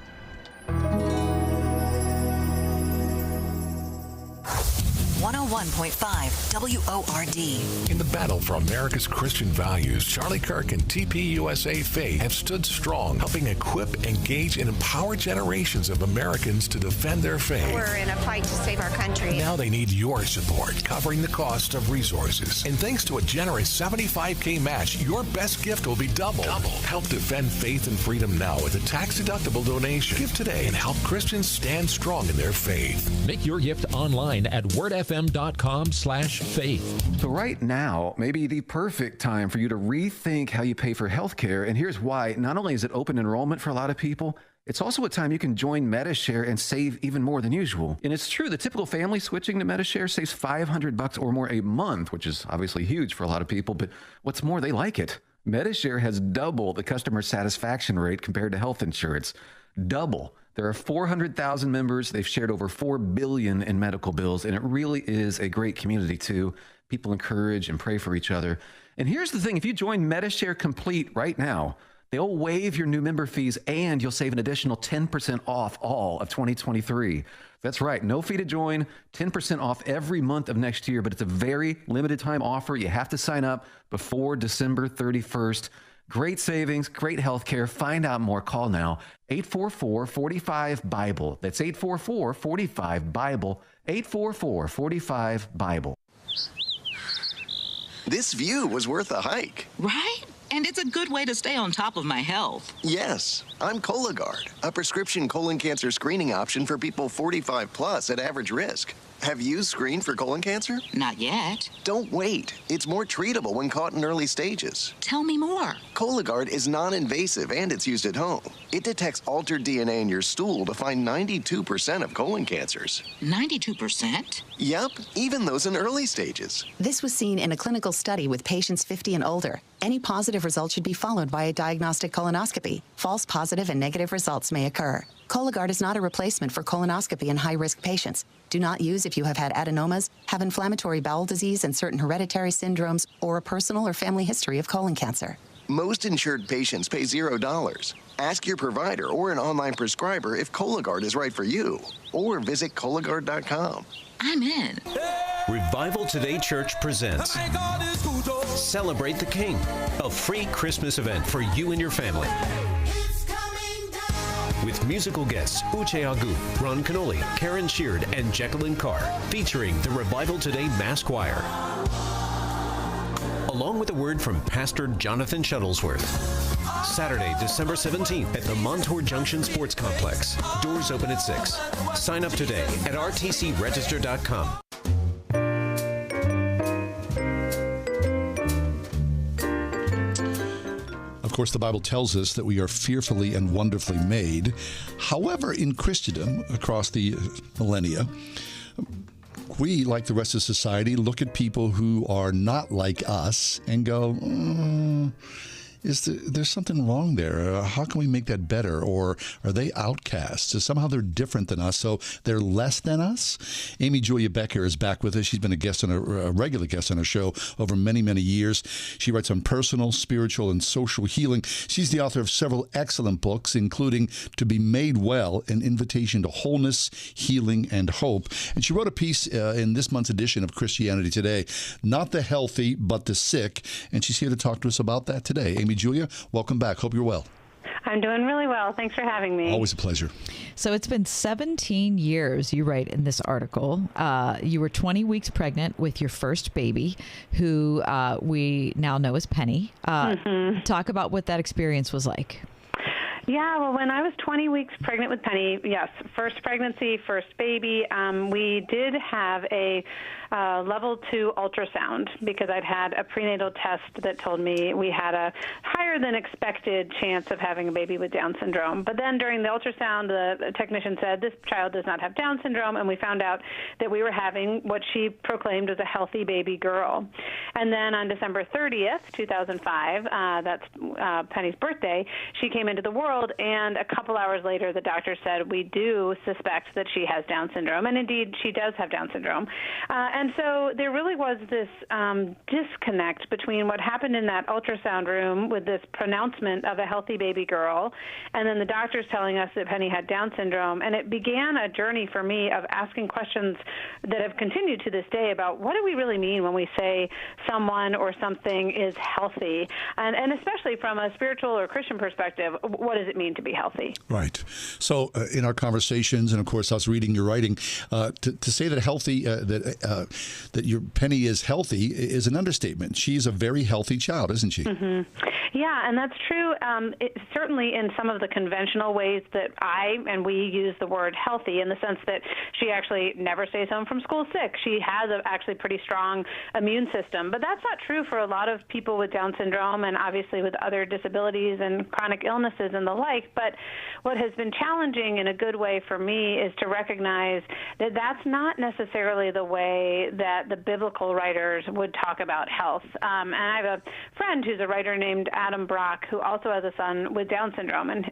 101.5 101.5 WORD. In the battle for America's Christian values, Charlie Kirk and TPUSA Faith have stood strong, helping equip, engage, and empower generations of Americans to defend their faith. We're in a fight to save our country. Now they need your support, covering the cost of resources. And thanks to a generous $75K match, your best gift will be double. Help defend faith and freedom now with a tax-deductible donation. Give today and help Christians stand strong in their faith. Make your gift online at wordfm.com/faith. So right now may be the perfect time for you to rethink how you pay for healthcare. And here's why. Not only is it open enrollment for a lot of people, it's also a time you can join MediShare and save even more than usual. And it's true, the typical family switching to MediShare saves $500 or more a month, which is obviously huge for a lot of people. But what's more, they like it. MediShare has double the customer satisfaction rate compared to health insurance. Double. There are 400,000 members. They've shared over $4 billion in medical bills, and it really is a great community, too. People encourage and pray for each other. And here's the thing. If you join MediShare Complete right now, they'll waive your new member fees, and you'll save an additional 10% off all of 2023. That's right. No fee to join, 10% off every month of next year, but it's a very limited time offer. You have to sign up before December 31st. Great savings, great health care. Find out more. Call now. 844-45-BIBLE. That's 844-45-BIBLE. 844-45-BIBLE. This view was worth a hike. Right? And it's a good way to stay on top of my health. Yes, I'm Cologuard, a prescription colon cancer screening option for people 45 plus at average risk. Have you screened for colon cancer? Not yet. Don't wait. It's more treatable when caught in early stages. Tell me more. Cologuard is non-invasive and it's used at home. It detects altered DNA in your stool to find 92% of colon cancers. 92%? Yep, even those in early stages. This was seen in a clinical study with patients 50 and older. Any positive result should be followed by a diagnostic colonoscopy. False positive and negative results may occur. Cologuard is not a replacement for colonoscopy in high-risk patients. Do not use if you have had adenomas, have inflammatory bowel disease and certain hereditary syndromes, or a personal or family history of colon cancer. Most insured patients pay $0. Ask your provider or an online prescriber if Cologuard is right for you, or visit Cologuard.com. I'm in. Revival Today Church presents Celebrate the King, a free Christmas event for you and your family. With musical guests Uche Agu, Ron Canoli, Karen Sheard, and Jacqueline Carr, featuring the Revival Today Mass Choir. Along with a word from Pastor Jonathan Shuttlesworth. Saturday, December 17th at the Montour Junction Sports Complex. Doors open at 6. Sign up today at rtcregister.com. Of course, the Bible tells us that we are fearfully and wonderfully made. However, in Christendom, across the millennia, we, like the rest of society, look at people who are not like us and go, there's something wrong there. How can we make that better? Or are they outcasts? So somehow they're different than us, so they're less than us? Amy Julia Becker is back with us. She's been a regular guest on our show over many, many years. She writes on personal, spiritual, and social healing. She's the author of several excellent books, including To Be Made Well, An Invitation to Wholeness, Healing, and Hope. And she wrote a piece in this month's edition of Christianity Today, Not the Healthy, but the Sick. And she's here to talk to us about that today. Amy Julia, welcome back. Hope you're well. I'm doing really well. Thanks for having me. Always a pleasure. So it's been 17 years, you write in this article. You were 20 weeks pregnant with your first baby, who we now know as Penny. Talk about what that experience was like. Yeah, well, when I was 20 weeks pregnant with Penny, yes, first pregnancy, first baby, we did have a level 2 ultrasound because I'd had a prenatal test that told me we had a higher than expected chance of having a baby with Down syndrome. But then during the ultrasound, the technician said, this child does not have Down syndrome, and we found out that we were having what she proclaimed was a healthy baby girl. And then on December 30th, 2005, that's Penny's birthday, she came into the world, and a couple hours later, the doctor said, we do suspect that she has Down syndrome, and indeed, she does have Down syndrome. And so there really was this disconnect between what happened in that ultrasound room with this pronouncement of a healthy baby girl, and then the doctors telling us that Penny had Down syndrome. And it began a journey for me of asking questions that have continued to this day about what do we really mean when we say someone or something is healthy, and especially from a spiritual or Christian perspective, what does it mean to be healthy? Right. So in our conversations, and of course I was reading your writing, to say that healthy, that your Penny is healthy is an understatement. She's a very healthy child, isn't she? Mm-hmm. Yeah, and that's true. Certainly in some of the conventional ways that we use the word healthy, in the sense that she actually never stays home from school sick. She has a actually pretty strong immune system. But that's not true for a lot of people with Down syndrome, and obviously with other disabilities and chronic illnesses and the like. But what has been challenging in a good way for me is to recognize that that's not necessarily the way that the biblical writers would talk about health. And I have a friend who's a writer named Adam Brock, who also has a son with Down syndrome, and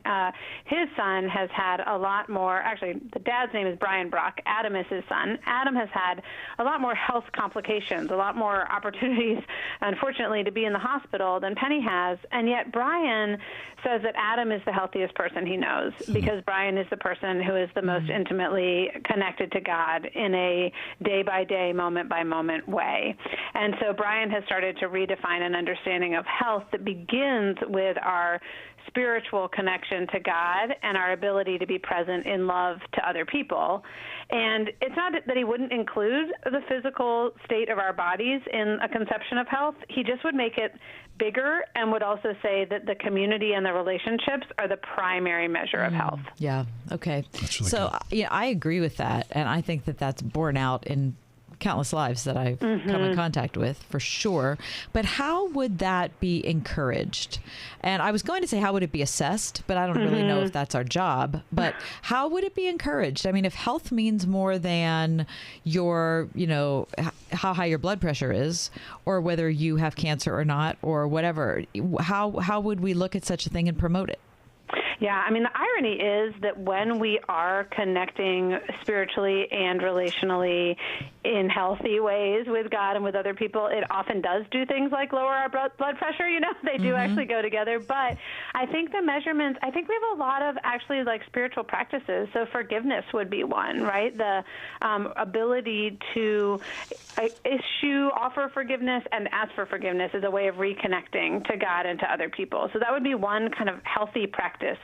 his son has had a lot more, actually the dad's name is Brian Brock, Adam is his son. Adam has had a lot more health complications, a lot more opportunities, unfortunately, to be in the hospital than Penny has, and yet Brian says that Adam is the healthiest person he knows, because Brian is the person who is the most intimately connected to God in a day-by-day, moment-by-moment way. And so Brian has started to redefine an understanding of health that begins with our spiritual connection to God and our ability to be present in love to other people. And it's not that he wouldn't include the physical state of our bodies in a conception of health. He just would make it bigger and would also say that the community and the relationships are the primary measure of health. Yeah. Okay. Really so, I agree with that. And I think that that's borne out in countless lives that I've come in contact with, for sure. But how would that be encouraged? And I was going to say, how would it be assessed? But I don't really know if that's our job. But how would it be encouraged? I mean, if health means more than your, how high your blood pressure is, or whether you have cancer or not, or whatever, how would we look at such a thing and promote it? Yeah, I mean, the irony is that when we are connecting spiritually and relationally in healthy ways with God and with other people, it often does do things like lower our blood pressure. They do actually go together. But I think the measurements, I think we have a lot of actually like spiritual practices. So forgiveness would be one, right? The ability to offer forgiveness and ask for forgiveness is a way of reconnecting to God and to other people. So that would be one kind of healthy practice.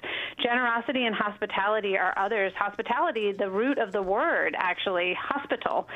Generosity and hospitality are others. Hospitality, the root of the word, actually, hospital,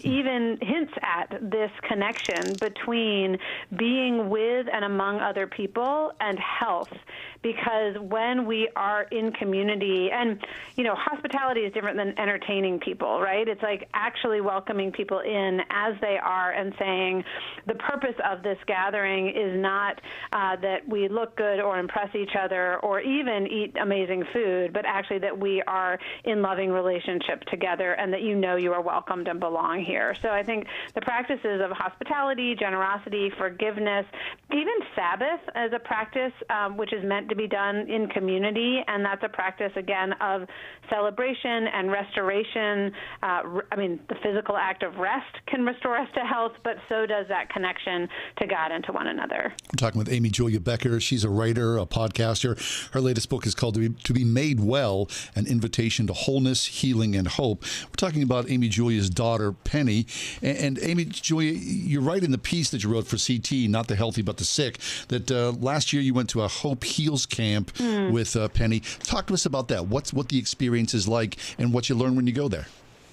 even hints at this connection between being with and among other people and health. Because when we are in community, and, hospitality is different than entertaining people, right? It's like actually welcoming people in as they are and saying the purpose of this gathering is not that we look good or impress each other or even eat amazing food, but actually that we are in loving relationship together and that you are welcomed and belong here. So I think the practices of hospitality, generosity, forgiveness, even Sabbath as a practice, which is meant to be done in community, and that's a practice, again, of celebration and restoration. The physical act of rest can restore us to health, but so does that connection to God and to one another. I'm talking with Amy Julia Becker. She's a writer, a podcaster. Her latest book is called To Be Made Well, An Invitation to Wholeness, Healing, and Hope. We're talking about Amy Julia's daughter, Penny. And Amy Julia, you write in the piece that you wrote for CT, Not the Healthy but the Sick, that last year you went to a Hope Heals camp with Penny. Talk to us about that. What the experience is like and what you learn when you go there.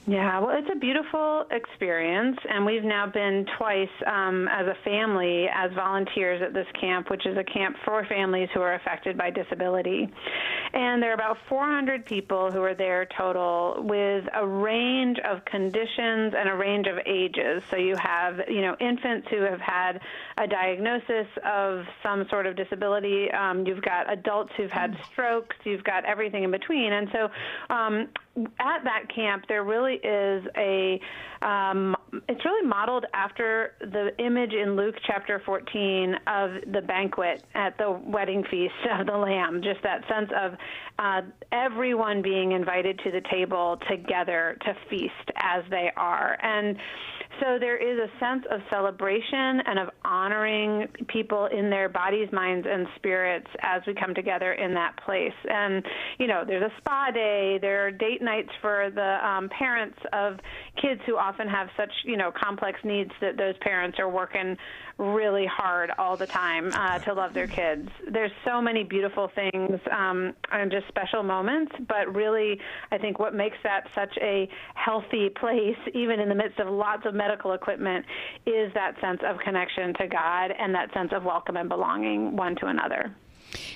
Yeah, well, it's a beautiful experience, and we've now been twice as a family as volunteers at this camp, which is a camp for families who are affected by disability. And there are about 400 people who are there total with a range of conditions and a range of ages. So you have, infants who have had a diagnosis of some sort of disability. You've got adults who've had strokes. You've got everything in between. And so at that camp, there really is it's really modeled after the image in Luke chapter 14 of the banquet at the wedding feast of the Lamb, just that sense of everyone being invited to the table together to feast as they are. And So there is a sense of celebration and of honoring people in their bodies, minds, and spirits as we come together in that place. And, there's a spa day. There are date nights for the parents of kids who often have such, complex needs that those parents are working really hard all the time to love their kids. There's so many beautiful things and just special moments, but really I think what makes that such a healthy place, even in the midst of lots of medical equipment, is that sense of connection to God and that sense of welcome and belonging one to another.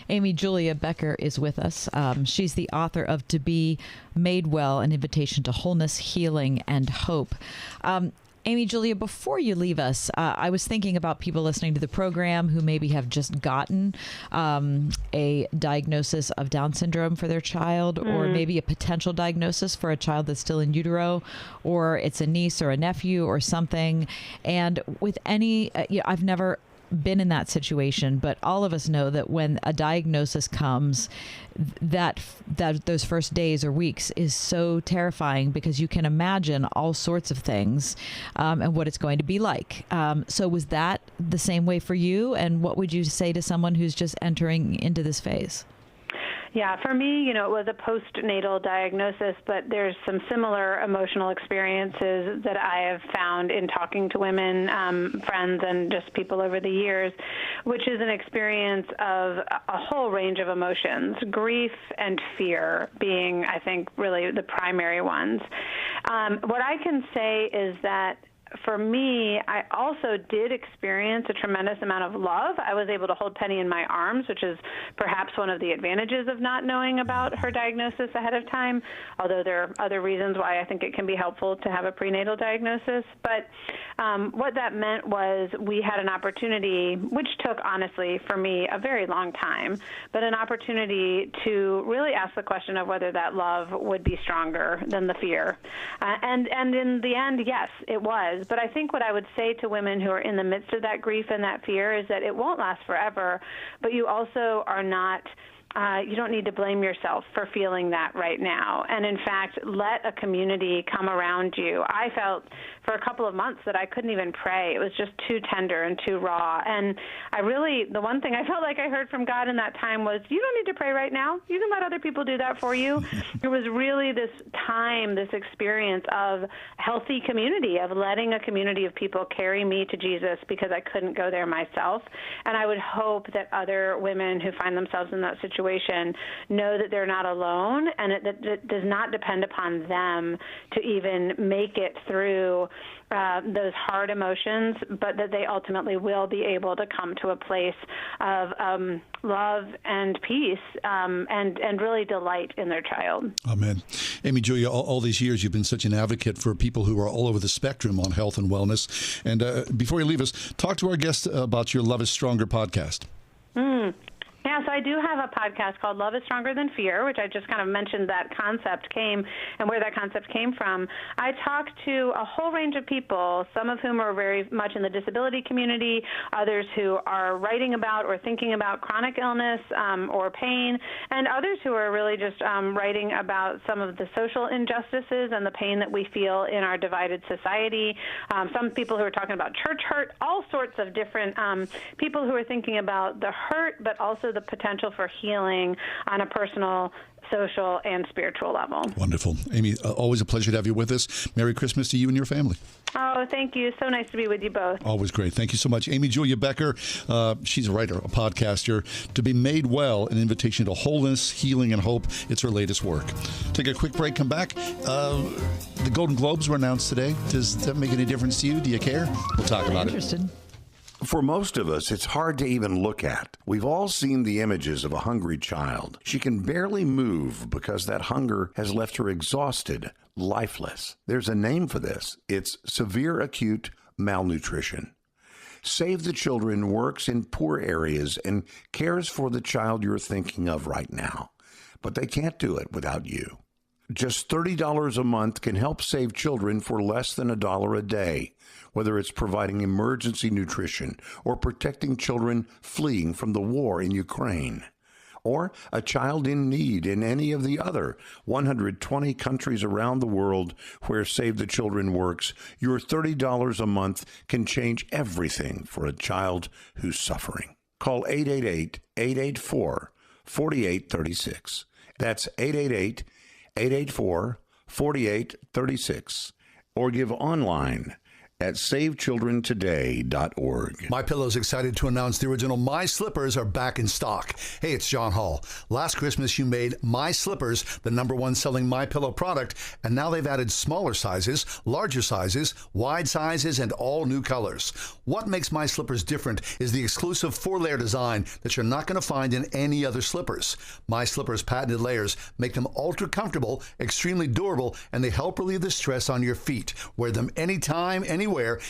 Amy Julia Becker is with us. She's the author of To Be Made Well, An Invitation to Wholeness, Healing, and Hope. Amy Julia, before you leave us, I was thinking about people listening to the program who maybe have just gotten a diagnosis of Down syndrome for their child, or maybe a potential diagnosis for a child that's still in utero, or it's a niece or a nephew or something. And with any, I've never been in that situation, but all of us know that when a diagnosis comes, that those first days or weeks is so terrifying, because you can imagine all sorts of things and what it's going to be like. So was that the same way for you? And what would you say to someone who's just entering into this phase? Yeah, for me, it was a postnatal diagnosis, but there's some similar emotional experiences that I have found in talking to women, friends, and just people over the years, which is an experience of a whole range of emotions, grief and fear being, I think, really the primary ones. What I can say is that for me, I also did experience a tremendous amount of love. I was able to hold Penny in my arms, which is perhaps one of the advantages of not knowing about her diagnosis ahead of time, although there are other reasons why I think it can be helpful to have a prenatal diagnosis. But what that meant was we had an opportunity, which took, honestly, for me, a very long time, but an opportunity to really ask the question of whether that love would be stronger than the fear. And in the end, yes, it was. But I think what I would say to women who are in the midst of that grief and that fear is that it won't last forever, but you also are not you don't need to blame yourself for feeling that right now. And in fact, let a community come around you. I felt for a couple of months that I couldn't even pray. It was just too tender and too raw. And the one thing I felt like I heard from God in that time was, you don't need to pray right now. You can let other people do that for you. It was really this time, this experience of healthy community, of letting a community of people carry me to Jesus because I couldn't go there myself. And I would hope that other women who find themselves in that situation know that they're not alone, and it does not depend upon them to even make it through those hard emotions, but that they ultimately will be able to come to a place of love and peace and really delight in their child. Amen. Amy Julia, all these years you've been such an advocate for people who are all over the spectrum on health and wellness. And before you leave us, talk to our guests about your Love is Stronger podcast. Yeah, so I do have a podcast called Love is Stronger Than Fear, which I just kind of mentioned that concept came and where that concept came from. I talk to a whole range of people, some of whom are very much in the disability community, others who are writing about or thinking about chronic illness or pain, and others who are really just writing about some of the social injustices and the pain that we feel in our divided society. Some people who are talking about church hurt, all sorts of different people who are thinking about the hurt, but also the potential for healing on a personal, social, and spiritual level. Wonderful. Amy, always a pleasure to have you with us. Merry Christmas to you and your family. Oh, thank you. So nice to be with you both. Always great. Thank you so much. Amy Julia Becker, she's a writer, a podcaster. To Be Made Well, an invitation to wholeness, healing, and hope. It's her latest work. Take a quick break, come back. The Golden Globes were announced today. Does that make any difference to you? Do you care? We'll talk about it. For most of us, it's hard to even look at. We've all seen the images of a hungry child. She can barely move because that hunger has left her exhausted, lifeless. There's a name for this. It's severe acute malnutrition. Save the Children works in poor areas and cares for the child you're thinking of right now. But they can't do it without you. Just $30 a month can help save children for less than $1 a day, whether it's providing emergency nutrition or protecting children fleeing from the war in Ukraine. or a child in need in any of the other 120 countries around the world where Save the Children works, your $30 a month can change everything for a child who's suffering. Call 888-884-4836. That's 888-884-4836. Or give online at SaveChildrenToday.org. MyPillow's excited to announce the original My Slippers are back in stock. Hey, it's John Hall. Last Christmas, you made My Slippers the #1 selling MyPillow product, and now they've added smaller sizes, larger sizes, wide sizes, and all new colors. What makes My Slippers different is the exclusive 4-layer design that you're not going to find in any other slippers. My Slippers' patented layers make them ultra comfortable, extremely durable, and they help relieve the stress on your feet. Wear them anytime, anywhere,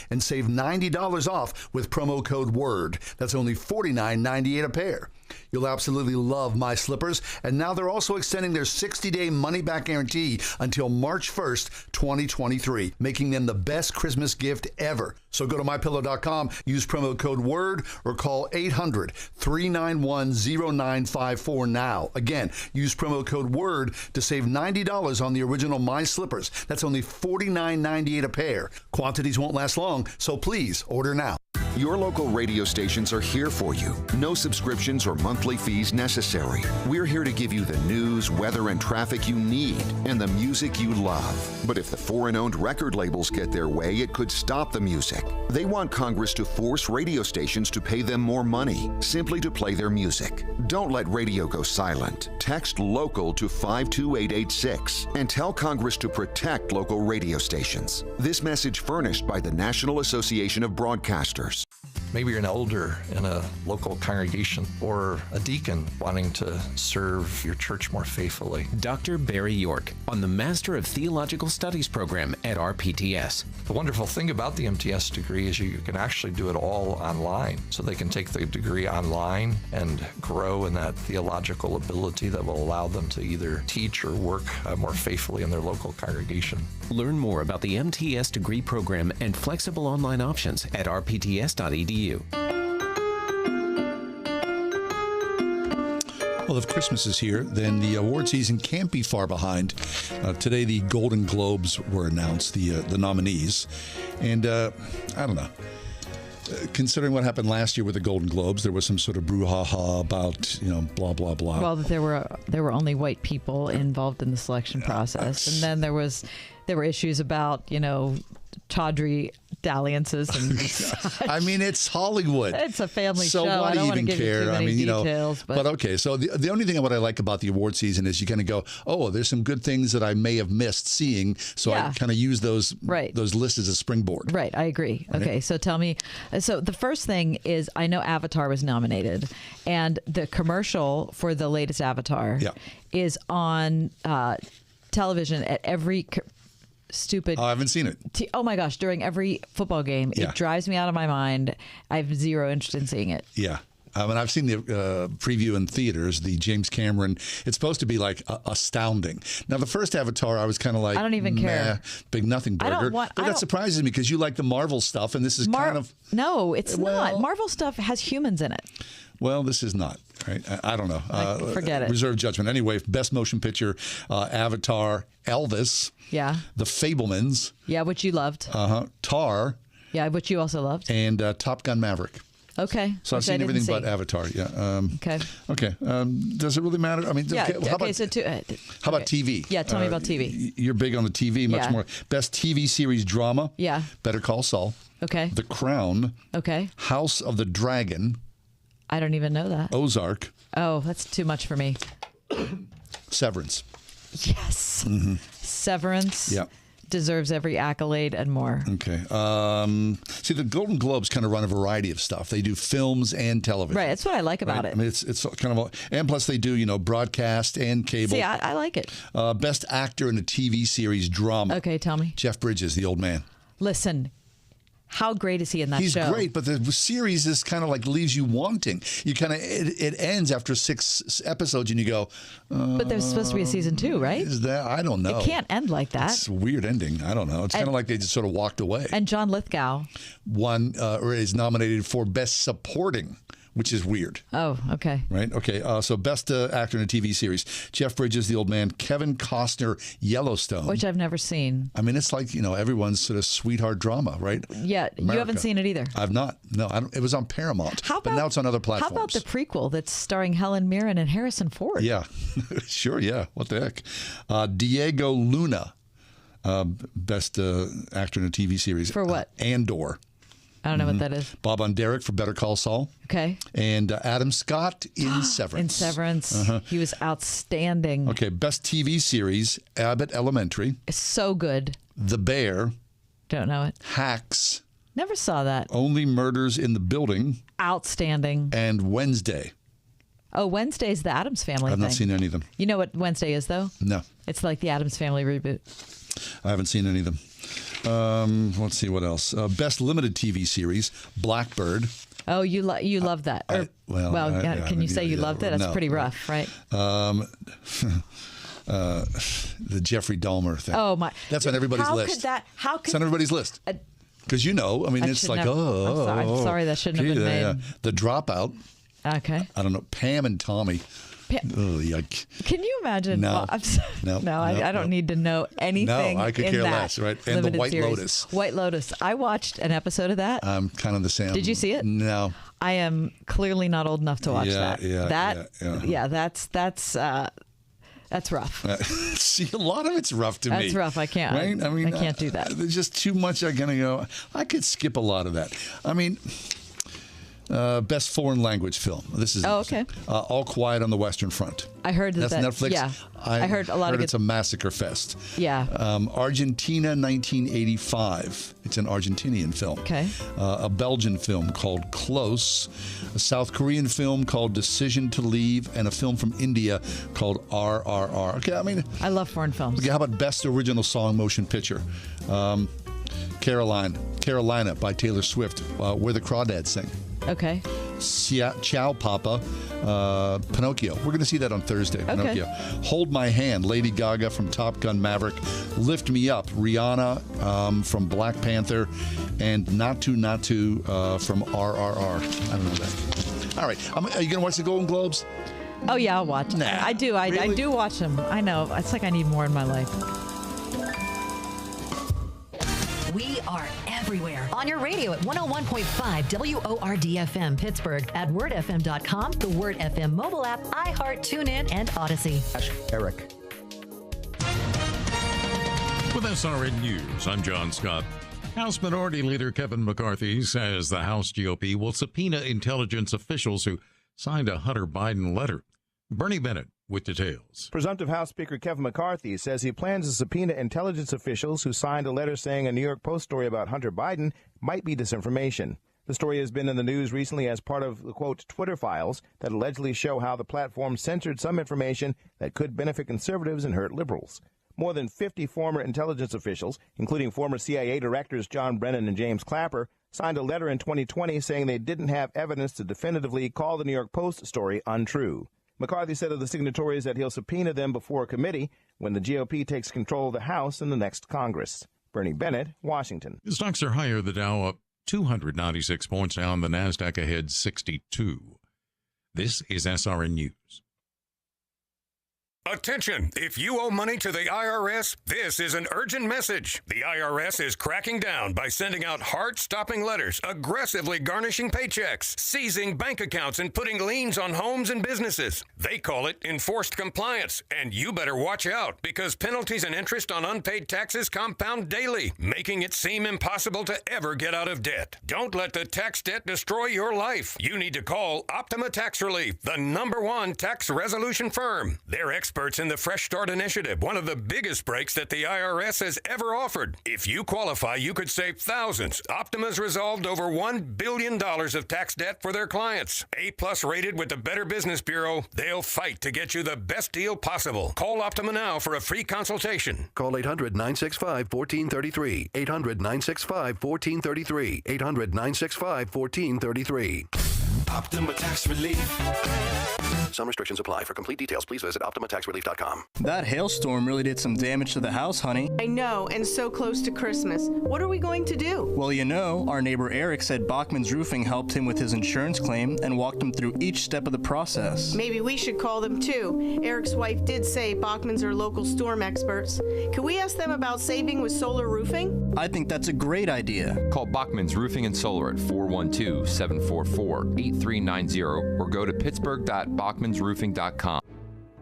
and save $90 off with promo code WORD. That's only $49.98 a pair. You'll absolutely love My Slippers, and now they're also extending their 60-day money-back guarantee until March 1st, 2023, making them the best Christmas gift ever. So go to MyPillow.com, use promo code WORD, or call 800-391-0954 now. Again, use promo code WORD to save $90 on the original My Slippers. That's only $49.98 a pair. Quantities won't last long, so please order now. Your local radio stations are here for you. No subscriptions or monthly fees necessary. We're here to give you the news, weather, and traffic you need and the music you love. But if the foreign-owned record labels get their way, it could stop the music. They want Congress to force radio stations to pay them more money simply to play their music. Don't let radio go silent. Text LOCAL to 52886 and tell Congress to protect local radio stations. This message furnished by the National Association of Broadcasters. Maybe you're an elder in a local congregation or a deacon wanting to serve your church more faithfully. Dr. Barry York on the Master of Theological Studies program at RPTS. The wonderful thing about the MTS degree is you can actually do it all online. So they can take the degree online and grow in that theological ability that will allow them to either teach or work more faithfully in their local congregation. Learn more about the MTS degree program and flexible online options at rpts.edu. Well, if Christmas is here, then the award season can't be far behind. Today, the Golden Globes were announced, the nominees. And I don't know. Considering what happened last year with the Golden Globes, there was some sort of brouhaha about, blah, blah, blah. Well, there were only white people involved in the selection process. And then there were issues about, tawdry dalliances and such. I mean, it's Hollywood. It's a family show. So why do you even care? I mean, details, but okay. So the only thing what I like about the award season is you kind of go, oh, there's some good things that I may have missed seeing. So I kind of use those lists as a springboard. Right. I agree. Right? Okay. So tell me. So the first thing is I know Avatar was nominated, and the commercial for the latest Avatar is on television at every stupid. I haven't seen it. Oh my gosh! During every football game, it drives me out of my mind. I have zero interest in seeing it. Yeah. And I've seen the preview in theaters, the James Cameron. It's supposed to be like astounding. Now, the first Avatar, I was kind of like, I don't even care. Big nothing burger. But that surprises me because you like the Marvel stuff, and this is kind of. No, it's not. Marvel stuff has humans in it. Well, this is not. Right? I don't know. Forget it. Reserve judgment. Anyway, best motion picture, Avatar, Elvis. Yeah. The Fabelmans. Yeah, which you loved. Tar. Yeah, which you also loved. And Top Gun Maverick. Okay. So I've seen everything but Avatar. Yeah. Okay. Okay. Does it really matter? I mean, yeah. How about TV? Yeah. Tell me about TV. You're big on the TV, much more. Best TV series drama. Yeah. Better Call Saul. Okay. The Crown. Okay. House of the Dragon. I don't even know that. Ozark. Oh, that's too much for me. Severance. Yes. Mm-hmm. Severance. Yeah. Deserves every accolade and more. Okay. See, the Golden Globes kind of run a variety of stuff. They do films and television. Right. That's what I like about it. I mean, it's kind of, and plus they do, broadcast and cable. See, I like it. Best actor in a TV series drama. Okay, tell me. Jeff Bridges, the old man. Listen. How great is he in that show? He's great, but the series is kind of like leaves you wanting. You kind of it ends after 6 episodes, and you go. But there's supposed to be a season 2, right? Is that? I don't know. It can't end like that. It's a weird ending. I don't know. It's kind of like they just sort of walked away. And John Lithgow is nominated for Best Supporting which is weird. Oh, okay. Right? Okay. So best actor in a TV series. Jeff Bridges, The Old Man. Kevin Costner, Yellowstone. Which I've never seen. I mean, it's like, everyone's sort of sweetheart drama, right? Yeah. America. You haven't seen it either. I've not. No, it was on Paramount. But now it's on other platforms. How about the prequel that's starring Helen Mirren and Harrison Ford? Yeah. Sure, yeah. What the heck? Diego Luna, best actor in a TV series. For what? Andor. I don't know what that is. Bob Derek for Better Call Saul. Okay. And Adam Scott in Severance. In Severance. He was outstanding. Okay. Best TV series, Abbott Elementary. It's so good. The Bear. Don't know it. Hacks. Never saw that. Only Murders in the Building. Outstanding. And Wednesday. Oh, Wednesday's the Addams Family I've not seen any of them. You know what Wednesday is, though? No. It's like the Addams Family reboot. I haven't seen any of them. Let's see what else. Best limited TV series, Blackbird. Oh, you love that. Can you say you loved it? That's pretty rough, right? The Jeffrey Dahmer thing. Oh my! That's on everybody's list. How could it's on everybody's list? Because it's like I'm sorry, that shouldn't have been made. Yeah. The Dropout. Okay. I don't know. Pam and Tommy. Yuck. Can you imagine? No. I don't need to know anything. No, I could care less, right? And the White Lotus. White Lotus. I watched an episode of that. I'm kind of the same. Did you see it? No. I am clearly not old enough to watch that. That's rough. See, a lot of it's rough to me. That's rough. I can't. Right? I can't do that. There's just too much. I could skip a lot of that. I mean, best foreign language film. This is okay. All Quiet on the Western Front. I heard that's Netflix. Yeah, I heard a lot of it. It's a massacre fest. Yeah. Argentina, 1985. It's an Argentinian film. Okay. A Belgian film called Close. A South Korean film called Decision to Leave, and a film from India called RRR. Okay, I love foreign films. Okay, how about best original song motion picture? Carolina by Taylor Swift. Where the Crawdads Sing. Okay. Ciao Papa, Pinocchio. We're going to see that on Thursday. Okay. Pinocchio. Hold My Hand, Lady Gaga from Top Gun Maverick. Lift Me Up, Rihanna from Black Panther. And Natu from RRR. I don't know that. All right. Are you going to watch the Golden Globes? Oh, yeah, I'll watch. Nah. I do. Really? I do watch them. I know. It's like I need more in my life. We are everywhere. On your radio at 101.5 WORD-FM Pittsburgh, at wordfm.com, the Word FM mobile app, iHeart, TuneIn, and Odyssey. Eric. With SRN News, I'm John Scott. House Minority Leader Kevin McCarthy says the House GOP will subpoena intelligence officials who signed a Hunter Biden letter. Bernie Bennett with details. Presumptive House Speaker Kevin McCarthy says he plans to subpoena intelligence officials who signed a letter saying a New York Post story about Hunter Biden might be disinformation. The story has been in the news recently as part of the, quote, Twitter files that allegedly show how the platform censored some information that could benefit conservatives and hurt liberals. More than 50 former intelligence officials, including former CIA directors John Brennan and James Clapper, signed a letter in 2020 saying they didn't have evidence to definitively call the New York Post story untrue. McCarthy said of the signatories that he'll subpoena them before a committee when the GOP takes control of the House in the next Congress. Bernie Bennett, Washington. Stocks are higher. The Dow up 296 points down. The NASDAQ ahead 62. This is SRN News. Attention! If you owe money to the IRS, this is an urgent message. The IRS is cracking down by sending out heart-stopping letters, aggressively garnishing paychecks, seizing bank accounts, and putting liens on homes and businesses. They call it enforced compliance, and you better watch out because penalties and interest on unpaid taxes compound daily, making it seem impossible to ever get out of debt. Don't let the tax debt destroy your life. You need to call Optima Tax Relief, the #1 tax resolution firm. They're experts in the Fresh Start Initiative, one of the biggest breaks that the IRS has ever offered. If you qualify, you could save thousands. Optima's resolved over $1 billion of tax debt for their clients. A+ rated with the Better Business Bureau, they'll fight to get you the best deal possible. Call Optima now for a free consultation. Call 800-965-1433. 800-965-1433. 800-965-1433. Optima Tax Relief. Some restrictions apply. For complete details, please visit OptimaTaxRelief.com. That hailstorm really did some damage to the house, honey. I know, and so close to Christmas. What are we going to do? Well, you know, our neighbor Eric said Bachman's Roofing helped him with his insurance claim and walked him through each step of the process. Maybe we should call them too. Eric's wife did say Bachman's are local storm experts. Can we ask them about saving with solar roofing? I think that's a great idea. Call Bachman's Roofing and Solar at 412-744-8390 or go to pittsburgh.bachmansroofing.com.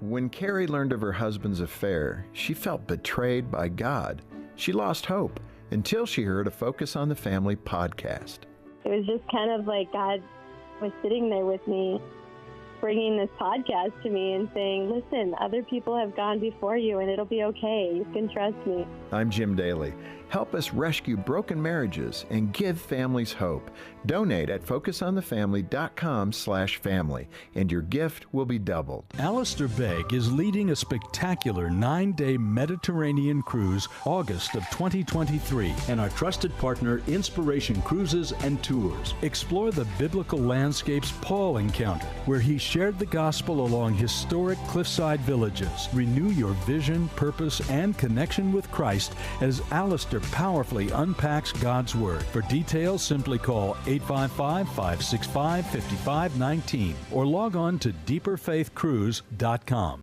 When Carrie learned of her husband's affair, she felt betrayed by God. She lost hope until she heard a Focus on the Family podcast. It was just kind of like God was sitting there with me, bringing this podcast to me and saying, listen, other people have gone before you and it'll be okay. You can trust me. I'm Jim Daly. Help us rescue broken marriages and give families hope. Donate at focusonthefamily.com/family, and your gift will be doubled. Alistair Begg is leading a spectacular 9-day Mediterranean cruise August of 2023, and our trusted partner Inspiration Cruises and Tours. Explore the biblical landscapes Paul encountered, where he shared the gospel along historic cliffside villages. Renew your vision, purpose, and connection with Christ as Alistair powerfully unpacks God's Word. For details, simply call 855-565-5519 or log on to deeperfaithcruise.com.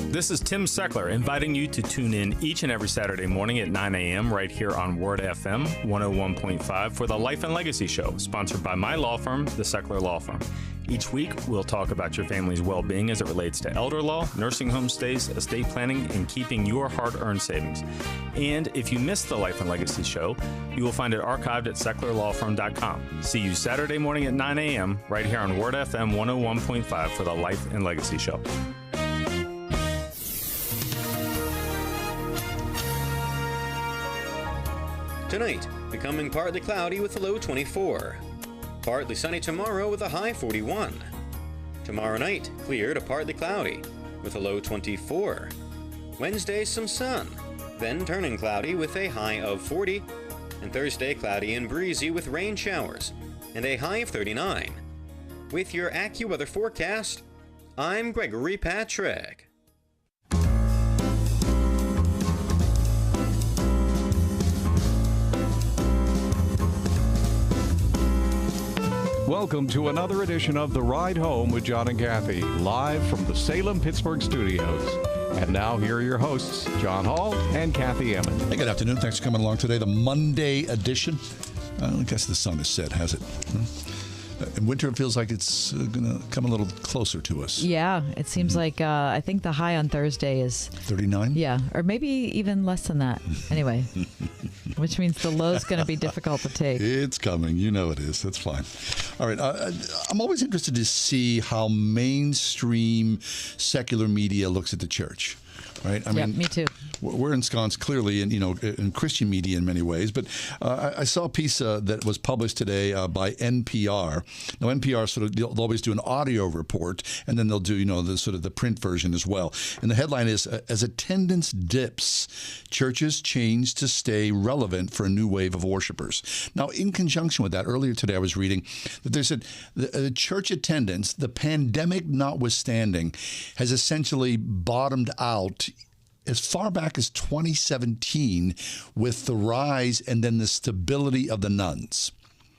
This is Tim Seckler inviting you to tune in each and every Saturday morning at 9 a.m. right here on Word FM 101.5 for the Life and Legacy Show, sponsored by my law firm, the Seckler Law Firm. Each week, we'll talk about your family's well-being as it relates to elder law, nursing home stays, estate planning, and keeping your hard-earned savings. And if you missed the Life and Legacy Show, you will find it archived at secklerlawfirm.com. See you Saturday morning at 9 a.m. right here on Word FM 101.5 for the Life and Legacy Show. Tonight, becoming partly cloudy with a low 24. Partly sunny tomorrow with a high 41. Tomorrow night, clear to partly cloudy with a low 24. Wednesday, some sun, then turning cloudy with a high of 40. And Thursday, cloudy and breezy with rain showers and a high of 39. With your AccuWeather forecast, I'm Gregory Patrick. Welcome to another edition of The Ride Home with John and Kathy, live from the Salem-Pittsburgh studios. And now, here are your hosts, John Hall and Kathy Emmons. Hey, good afternoon. Thanks for coming along today. The Monday edition. I guess the sun is set, has it? In winter, it feels like it's going to come a little closer to us. Yeah, it seems like I think the high on Thursday is 39. Yeah, or maybe even less than that. Anyway, which means the low's going to be difficult to take. It's coming. You know it is. That's fine. All right. I'm always interested to see how mainstream secular media looks at the church. Right? I mean, me too. We're ensconced clearly in Christian media in many ways, but I saw a piece that was published today by NPR. Now, NPR they'll always do an audio report, and then they'll do the print version as well. And the headline is, as attendance dips, churches change to stay relevant for a new wave of worshipers. Now, in conjunction with that, earlier today I was reading that they said the church attendance, the pandemic notwithstanding, has essentially bottomed out as far back as 2017 with the rise and then the stability of the nuns.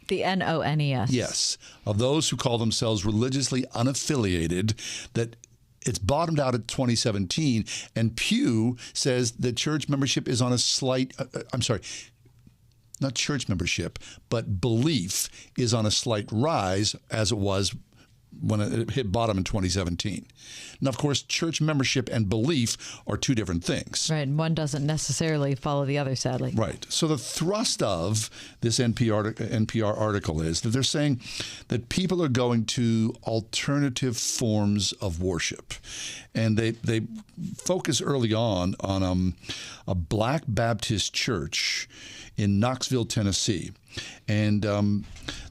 The NONES. Yes, of those who call themselves religiously unaffiliated, that it's bottomed out at 2017. And Pew says that church membership is on a slight, not church membership, but belief is on a slight rise as it was when it hit bottom in 2017. Now, of course, church membership and belief are two different things. Right, and one doesn't necessarily follow the other, sadly. Right. So the thrust of this NPR article is that they're saying that people are going to alternative forms of worship. And they focus early on a Black Baptist church in Knoxville, Tennessee. And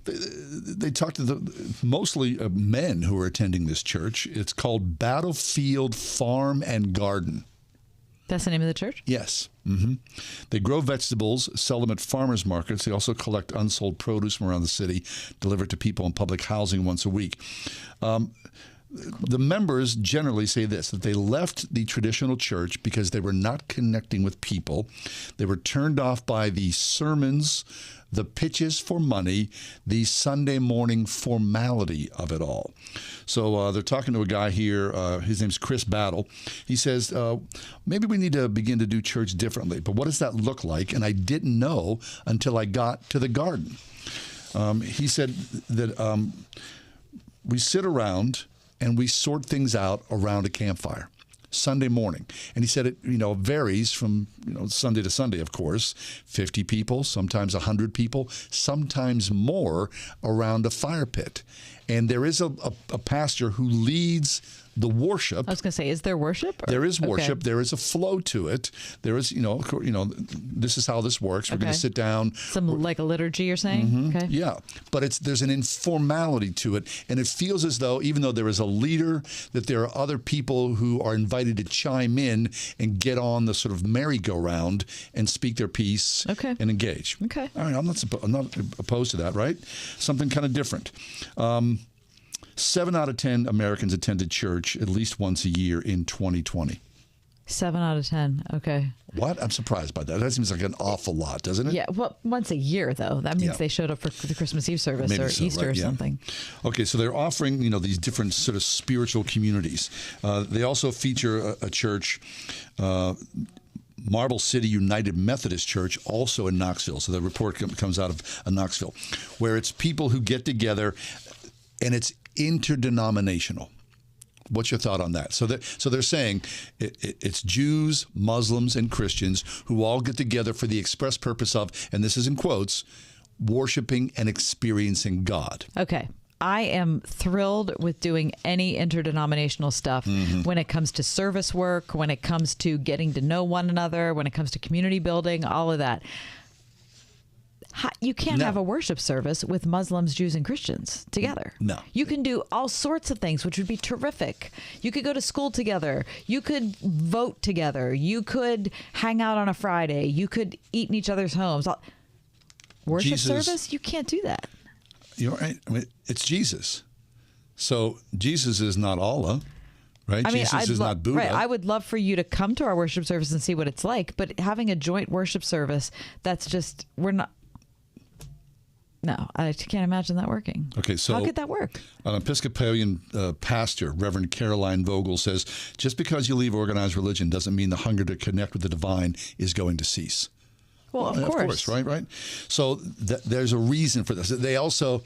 they talked to mostly men who are attending this church. It's called Battlefield Farm and Garden. That's the name of the church? Yes. They grow vegetables, sell them at farmers markets. They also collect unsold produce from around the city, deliver it to people in public housing once a week. The members generally say this, that they left the traditional church because they were not connecting with people. They were turned off by the sermons, the pitches for money, the Sunday morning formality of it all. So they're talking to a guy here. His name's Chris Battle. He says, maybe we need to begin to do church differently. But what does that look like? And I didn't know until I got to the garden. He said that we sit around and we sort things out around a campfire. Sunday morning. And he said it, varies from, Sunday to Sunday, of course. 50 people, sometimes 100 people, sometimes more around a fire pit. And there is a pastor who leads the worship. I was going to say, is there worship? There is worship. Okay. There is a flow to it. There is, this is how this works. We're going to sit down. Like a liturgy, you're saying? Okay. Yeah. But there's an informality to it. And it feels as though, even though there is a leader, that there are other people who are invited to chime in and get on the sort of merry-go-round and speak their piece and engage. Okay. All right. I'm not opposed to that, right? Something kind of different. 7 out of 10 Americans attended church at least once a year in 2020. 7 out of 10. Okay. What? I'm surprised by that. That seems like an awful lot, doesn't it? Yeah. Well, once a year, though. That means they showed up for the Christmas Eve service or Easter or something. Okay. So they're offering, these different sort of spiritual communities. They also feature a church, Marble City United Methodist Church, also in Knoxville. So the report comes out of Knoxville, where it's people who get together and it's interdenominational. What's your thought on that? So they're saying it's Jews, Muslims, and Christians who all get together for the express purpose of, and this is in quotes, worshiping and experiencing God. Okay. I am thrilled with doing any interdenominational stuff when it comes to service work, when it comes to getting to know one another, when it comes to community building, all of that. You can't have a worship service with Muslims, Jews, and Christians together. No. You can do all sorts of things, which would be terrific. You could go to school together. You could vote together. You could hang out on a Friday. You could eat in each other's homes. Worship service? You can't do that. You're right. I mean, it's Jesus. So Jesus is not Allah. Right? Jesus is not Buddha. Right. I would love for you to come to our worship service and see what it's like. But having a joint worship service, that's just, no, I can't imagine that working. Okay, so how could that work? An Episcopalian pastor, Reverend Caroline Vogel, says, just because you leave organized religion doesn't mean the hunger to connect with the divine is going to cease. Well, of course. Right. So there's a reason for this. They also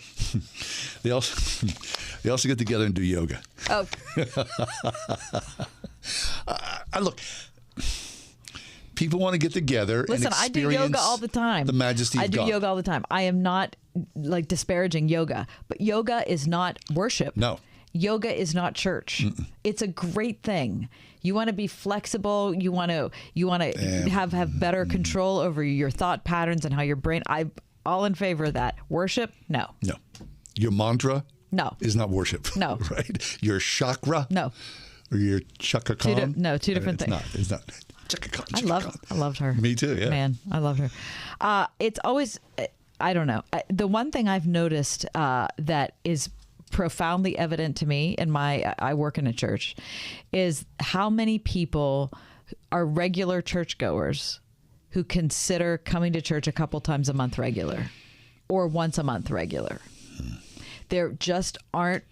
get together and do yoga. Oh. Look. People want to get together and experience I do yoga all the time. The majesty of God. I do yoga all the time. I am not disparaging yoga, but yoga is not worship. No. Yoga is not church. It's a great thing. You want to be flexible. You want to have better control over your thought patterns and how your brain. I'm all in favor of that. Worship? No. No. Your mantra? No. Is not worship. No. Right? Your chakra? No. Or your chakra? Two different things. It's not. I loved her. Me too, yeah. Man, I loved her. It's always, I don't know. The one thing I've noticed that is profoundly evident to me I work in a church, is how many people are regular churchgoers who consider coming to church a couple times a month regular or once a month regular. There just aren't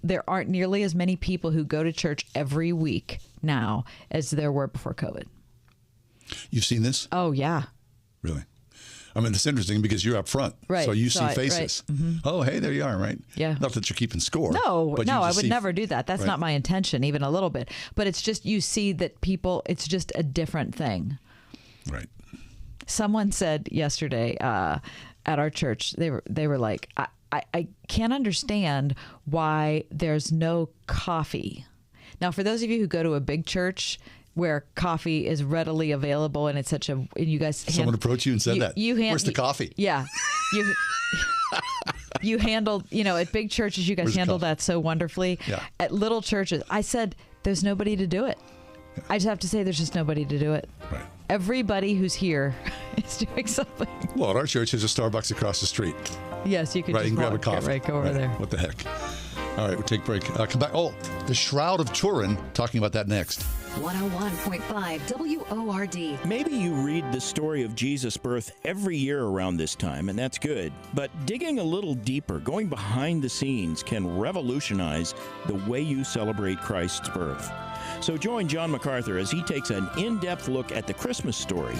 there aren't nearly as many people who go to church every week now as there were before COVID. You've seen this? Oh, yeah. Really? I mean, it's interesting because you're up front. Right. So you see faces. Right. Mm-hmm. Oh, hey, there you are, right? Yeah. Not that you're keeping score. No, I would never do that. That's not my intention, even a little bit. But it's just, you see that people, it's just a different thing. Right. Someone said yesterday at our church, they were like, I can't understand why there's no coffee. Now, for those of you who go to a big church where coffee is readily available and it's such and you guys... Someone approached you and said that. Where's the coffee? Yeah. You handled, at big churches, you guys handle that so wonderfully. Yeah. At little churches, I said, there's nobody to do it. I just have to say there's just nobody to do it. Right. Everybody who's here is doing something. Well, our church has a Starbucks across the street. Yes, you could right, just and grab a walk, coffee. Right, go over there. What the heck? All right, we'll take a break. Come back. Oh, the Shroud of Turin. Talking about that next. 101.5 WORD. Maybe you read the story of Jesus' birth every year around this time, and that's good. But digging a little deeper, going behind the scenes, can revolutionize the way you celebrate Christ's birth. So join John MacArthur as he takes an in-depth look at the Christmas story.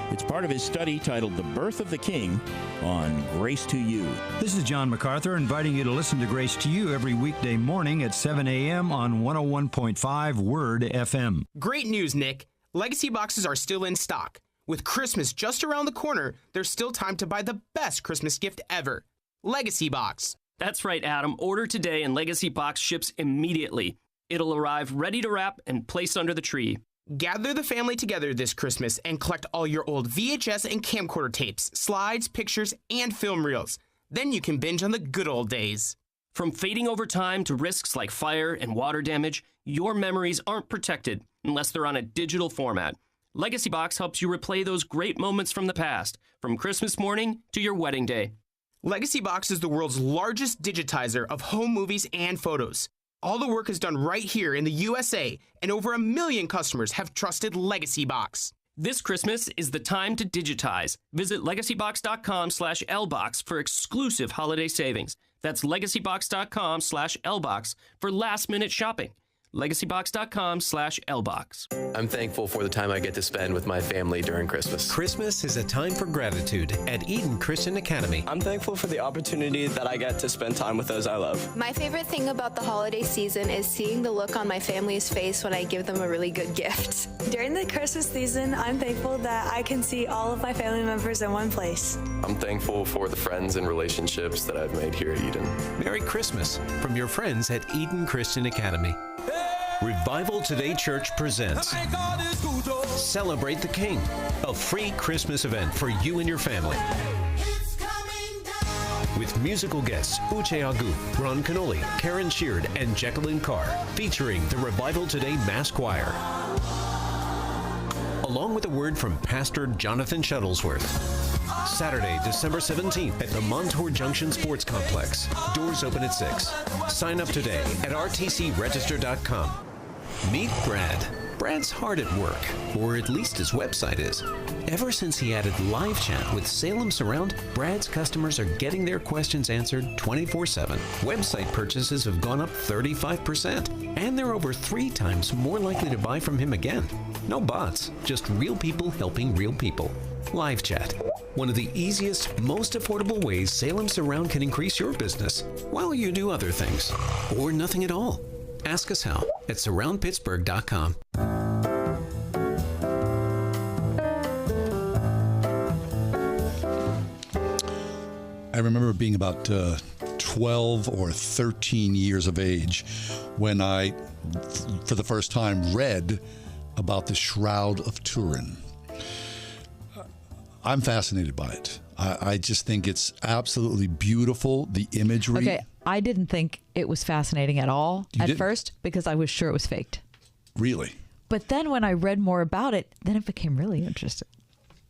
It's part of his study titled The Birth of the King on Grace to You. This is John MacArthur inviting you to listen to Grace to You every weekday morning at 7 a.m. on 101.5 Word FM. Great news, Nick. Legacy boxes are still in stock. With Christmas just around the corner, there's still time to buy the best Christmas gift ever. Legacy Box. That's right, Adam. Order today and Legacy Box ships immediately. It'll arrive ready to wrap and place under the tree. Gather the family together this Christmas and collect all your old VHS and camcorder tapes, slides, pictures, and film reels. Then you can binge on the good old days. From fading over time to risks like fire and water damage, your memories aren't protected unless they're on a digital format. Legacy Box helps you replay those great moments from the past, from Christmas morning to your wedding day. Legacy Box is the world's largest digitizer of home movies and photos. All the work is done right here in the USA, and over 1 million customers have trusted Legacy Box. This Christmas is the time to digitize. Visit legacybox.com/lbox for exclusive holiday savings. That's legacybox.com/lbox for last-minute shopping. legacybox.com/lbox. I'm thankful for the time I get to spend with my family during Christmas. Christmas is a time for gratitude at Eden Christian Academy. I'm thankful for the opportunity that I get to spend time with those I love. My favorite thing about the holiday season is seeing the look on my family's face when I give them a really good gift. During the Christmas season, I'm thankful that I can see all of my family members in one place. I'm thankful for the friends and relationships that I've made here at Eden. Merry Christmas from your friends at Eden Christian Academy. Revival Today Church presents Celebrate the King, a free Christmas event for you and your family. With musical guests Uche Agu, Ron Canoli, Karen Sheard, and Jacqueline Carr, featuring the Revival Today Mass Choir. Along with a word from Pastor Jonathan Shuttlesworth. Saturday, December 17th at the Montour Junction Sports Complex. Doors open at 6. Sign up today at rtcregister.com. Meet Brad. Brad's hard at work, or at least his website is. Ever since he added live chat with Salem Surround, Brad's customers are getting their questions answered 24/7. Website purchases have gone up 35%, and they're over 3 times more likely to buy from him again. No bots, just real people helping real people. Live chat. One of the easiest, most affordable ways Salem Surround can increase your business while you do other things. Or nothing at all. Ask us how at surroundpittsburgh.com. I remember being about 12 or 13 years of age when I, for the first time, read about the Shroud of Turin. I'm fascinated by it. I just think it's absolutely beautiful, the imagery. Okay, I didn't think it was fascinating at all first because I was sure it was faked. Really? But then when I read more about it, then it became really interesting.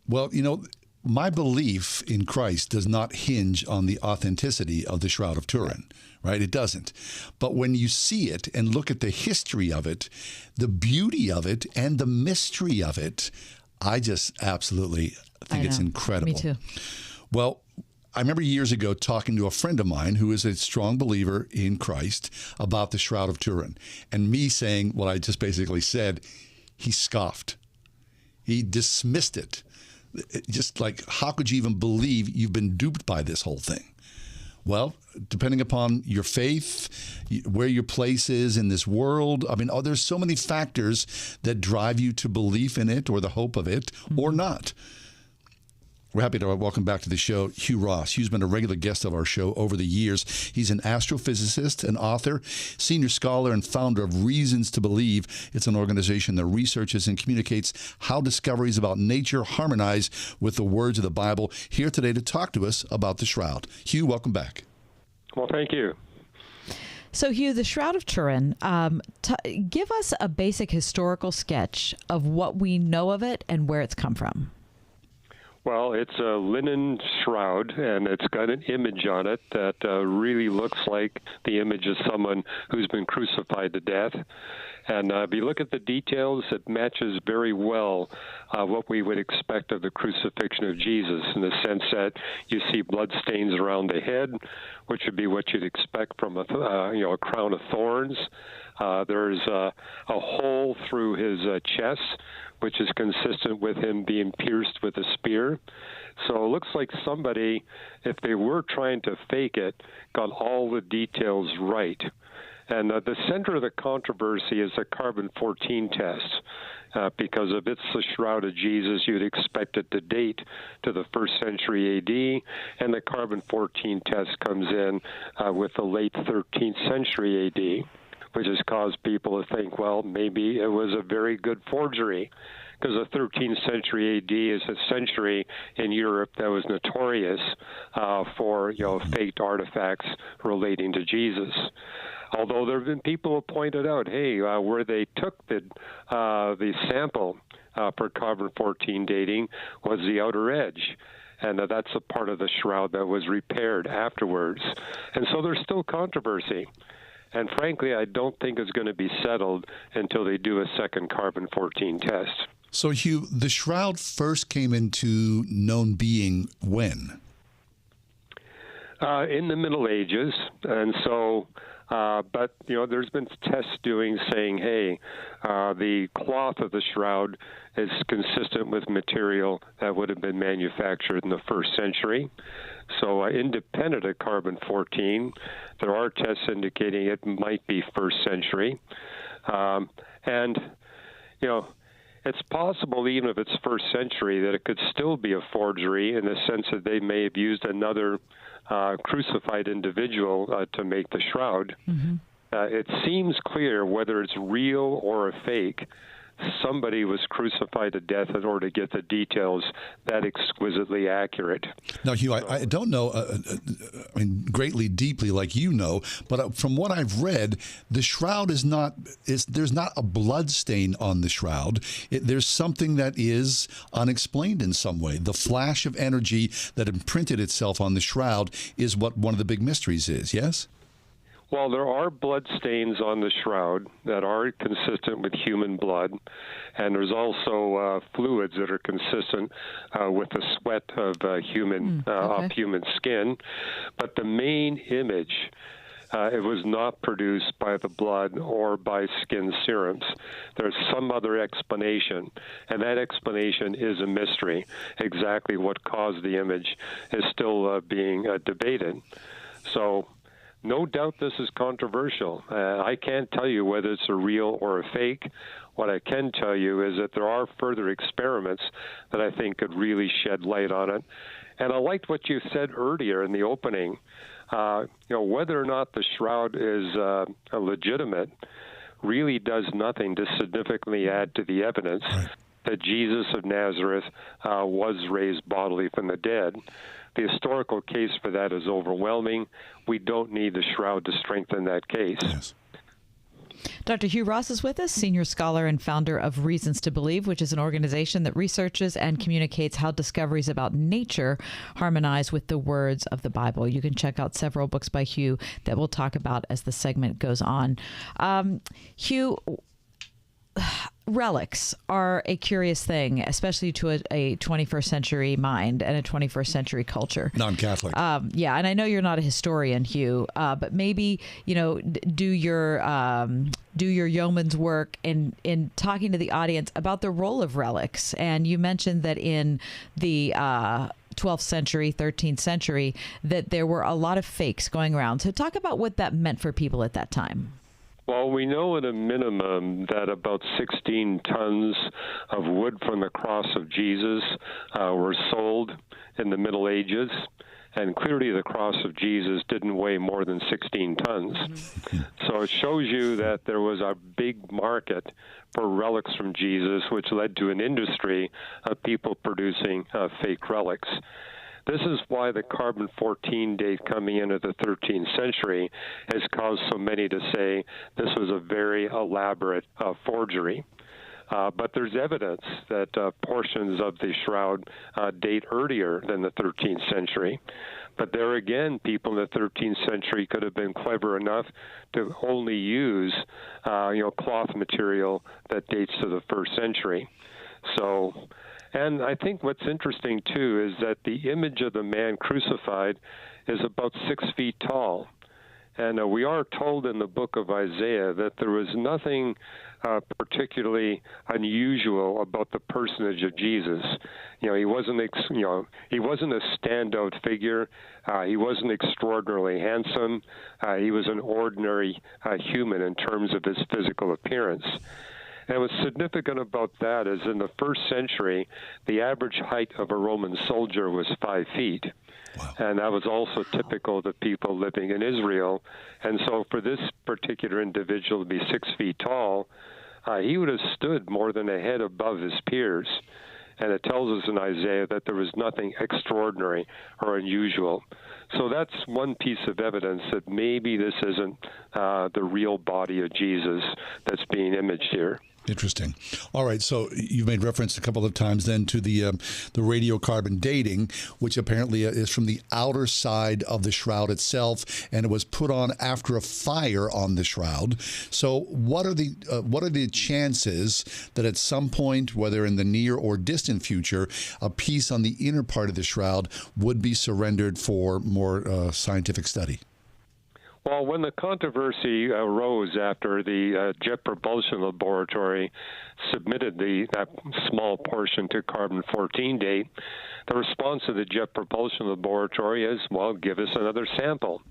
Well, you know, my belief in Christ does not hinge on the authenticity of the Shroud of Turin, right? It doesn't. But when you see it and look at the history of it, the beauty of it, and the mystery of it, I just absolutely think it's incredible. Me too. Well, I remember years ago talking to a friend of mine who is a strong believer in Christ about the Shroud of Turin, and me saying what I just basically said, he scoffed. He dismissed it. Just like, how could you even believe you've been duped by this whole thing? Well, depending upon your faith, where your place is in this world, I mean, there's so many factors that drive you to belief in it or the hope of it or not. We're happy to welcome back to the show Hugh Ross. Hugh's been a regular guest of our show over the years. He's an astrophysicist, an author, senior scholar, and founder of Reasons to Believe. It's an organization that researches and communicates how discoveries about nature harmonize with the words of the Bible. Here today to talk to us about the Shroud. Hugh, welcome back. Well, thank you. So, Hugh, the Shroud of Turin, give us a basic historical sketch of what we know of it and where it's come from. Well, it's a linen shroud, and it's got an image on it that really looks like the image of someone who's been crucified to death. And if you look at the details, it matches very well what we would expect of the crucifixion of Jesus, in the sense that you see blood stains around the head, which would be what you'd expect from a crown of thorns. There's a hole through his chest, which is consistent with him being pierced with a spear. So it looks like somebody, if they were trying to fake it, got all the details right. And the center of the controversy is the carbon-14 test. Because if it's the shroud of Jesus, you'd expect it to date to the 1st century A.D., and the carbon-14 test comes in with the late 13th century A.D., which has caused people to think, well, maybe it was a very good forgery, because the 13th century A.D. is a century in Europe that was notorious for faked artifacts relating to Jesus. Although there have been people who pointed out, hey, where they took the sample for carbon-14 dating was the outer edge. And that's a part of the shroud that was repaired afterwards. And so there's still controversy. And frankly, I don't think it's going to be settled until they do a second carbon-14 test. So, Hugh, the shroud first came into known being when? In the Middle Ages. And so... but, there's been tests saying, hey, the cloth of the shroud is consistent with material that would have been manufactured in the 1st century. So independent of carbon-14, there are tests indicating it might be 1st century. It's possible, even if it's 1st century, that it could still be a forgery in the sense that they may have used another crucified individual to make the shroud. Mm-hmm. It seems clear, whether it's real or a fake, somebody was crucified to death in order to get the details that exquisitely accurate. Now, Hugh, I don't know, greatly, deeply like you know, but from what I've read, the shroud there's not a blood stain on the shroud. There's something that is unexplained in some way. The flash of energy that imprinted itself on the shroud is what one of the big mysteries is, yes? Well, there are blood stains on the shroud that are consistent with human blood, and there's also fluids that are consistent with the sweat of human skin. But the main image, it was not produced by the blood or by skin serums. There's some other explanation, and that explanation is a mystery. Exactly what caused the image is still being debated. So, no doubt this is controversial. I can't tell you whether it's a real or a fake. What I can tell you is that there are further experiments that I think could really shed light on it. And I liked what you said earlier in the opening. Whether or not the shroud is legitimate really does nothing to significantly add to the evidence that Jesus of Nazareth was raised bodily from the dead. The historical case for that is overwhelming. We don't need the shroud to strengthen that case. Yes. Dr. Hugh Ross is with us, senior scholar and founder of Reasons to Believe, which is an organization that researches and communicates how discoveries about nature harmonize with the words of the Bible. You can check out several books by Hugh that we'll talk about as the segment goes on. Hugh, relics are a curious thing, especially to a 21st century mind and a 21st century culture. Non-Catholic. Yeah, and I know you're not a historian, Hugh, but maybe do your yeoman's work in talking to the audience about the role of relics. And you mentioned that in the 12th century, 13th century, that there were a lot of fakes going around. So talk about what that meant for people at that time. Well, we know at a minimum that about 16 tons of wood from the cross of Jesus were sold in the Middle Ages, and clearly the cross of Jesus didn't weigh more than 16 tons. Mm-hmm. So it shows you that there was a big market for relics from Jesus, which led to an industry of people producing fake relics. This is why the carbon-14 date coming into the 13th century has caused so many to say this was a very elaborate forgery. But there's evidence that portions of the shroud date earlier than the 13th century. But there again, people in the 13th century could have been clever enough to only use, cloth material that dates to the 1st century. So, and I think what's interesting, too, is that the image of the man crucified is about 6 feet tall. And we are told in the book of Isaiah that there was nothing particularly unusual about the personage of Jesus. He wasn't a standout figure. He wasn't extraordinarily handsome. He was an ordinary human in terms of his physical appearance. And what's significant about that is in the 1st century, the average height of a Roman soldier was 5 feet. Wow. And that was also typical of the people living in Israel. And so for this particular individual to be 6 feet tall, he would have stood more than a head above his peers. And it tells us in Isaiah that there was nothing extraordinary or unusual. So that's one piece of evidence that maybe this isn't the real body of Jesus that's being imaged here. Interesting. All right, so you've made reference a couple of times then to the radiocarbon dating, which apparently is from the outer side of the shroud itself, and it was put on after a fire on the shroud. So what are the chances that at some point, whether in the near or distant future, a piece on the inner part of the shroud would be surrendered for more scientific study? Well, when the controversy arose after the Jet Propulsion Laboratory submitted that small portion to carbon-14 date, the response of the Jet Propulsion Laboratory is, well, give us another sample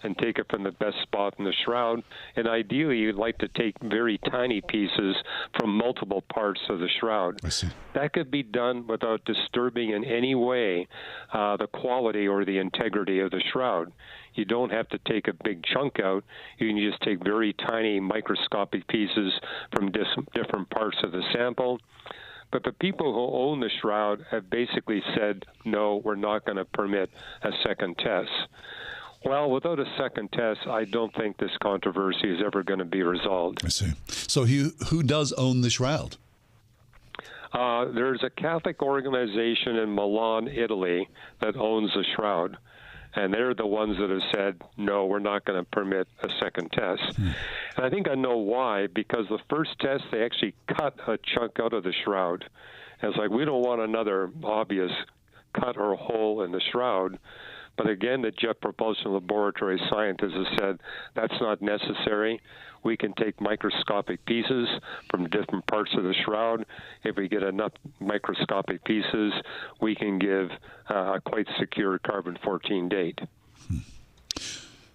and take it from the best spot in the shroud. And ideally, you'd like to take very tiny pieces from multiple parts of the shroud. I see. That could be done without disturbing in any way the quality or the integrity of the shroud. You don't have to take a big chunk out. You can just take very tiny microscopic pieces from different parts of the sample. But the people who own the shroud have basically said, no, we're not going to permit a second test. Well, without a second test, I don't think this controversy is ever going to be resolved. I see. So who does own the shroud? There's a Catholic organization in Milan, Italy, that owns the shroud. And they're the ones that have said, no, we're not going to permit a second test. And I think I know why, because the first test, they actually cut a chunk out of the shroud. And it's like, we don't want another obvious cut or hole in the shroud. But again, the Jet Propulsion Laboratory scientists have said that's not necessary. We can take microscopic pieces from different parts of the shroud. If we get enough microscopic pieces, we can give a quite secure carbon-14 date.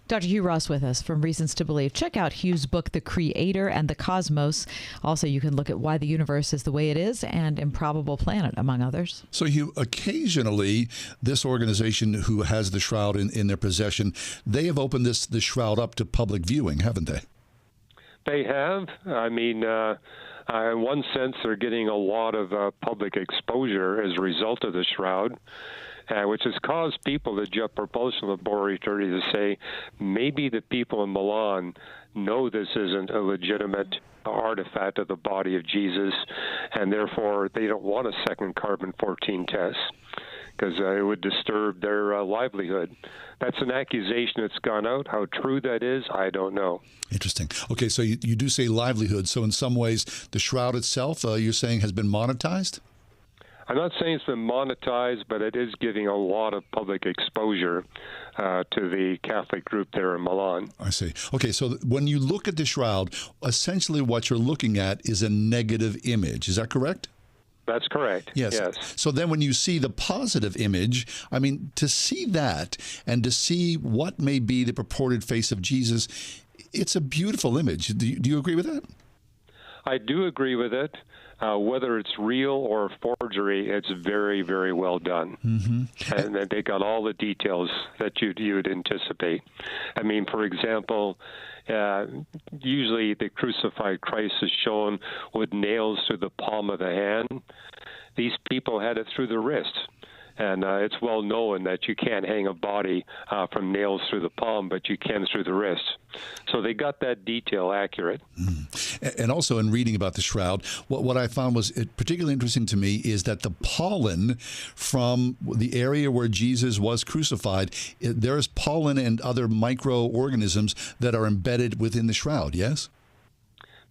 Dr. Hugh Ross with us from Reasons to Believe. Check out Hugh's book, The Creator and the Cosmos. Also, you can look at Why the Universe is the Way It Is and Improbable Planet, among others. So, Hugh, occasionally this organization who has the shroud in their possession, they have opened the shroud up to public viewing, haven't they? They have. I mean, in one sense, they're getting a lot of public exposure as a result of the shroud. Which has caused people, the Jet Propulsion Laboratory, to say maybe the people in Milan know this isn't a legitimate artifact of the body of Jesus, and therefore they don't want a second carbon-14 test because it would disturb their livelihood. That's an accusation that's gone out. How true that is, I don't know. Interesting. Okay, so you do say livelihood. So in some ways, the shroud itself, you're saying, has been monetized? I'm not saying it's been monetized, but it is giving a lot of public exposure to the Catholic group there in Milan. I see. Okay, so when you look at the shroud, essentially what you're looking at is a negative image. Is that correct? That's correct. Yes. So then when you see the positive image, I mean, to see that and to see what may be the purported face of Jesus, it's a beautiful image. Do you agree with that? I do agree with it. Whether it's real or forgery, it's very, very well done. Mm-hmm. And they got all the details that you'd anticipate. I mean, for example, usually the crucified Christ is shown with nails through the palm of the hand. These people had it through the wrist. And it's well known that you can't hang a body from nails through the palm, but you can through the wrist. So they got that detail accurate. And also in reading about the shroud, what I found was particularly interesting to me is that the pollen from the area where Jesus was crucified, there's pollen and other microorganisms that are embedded within the shroud, yes?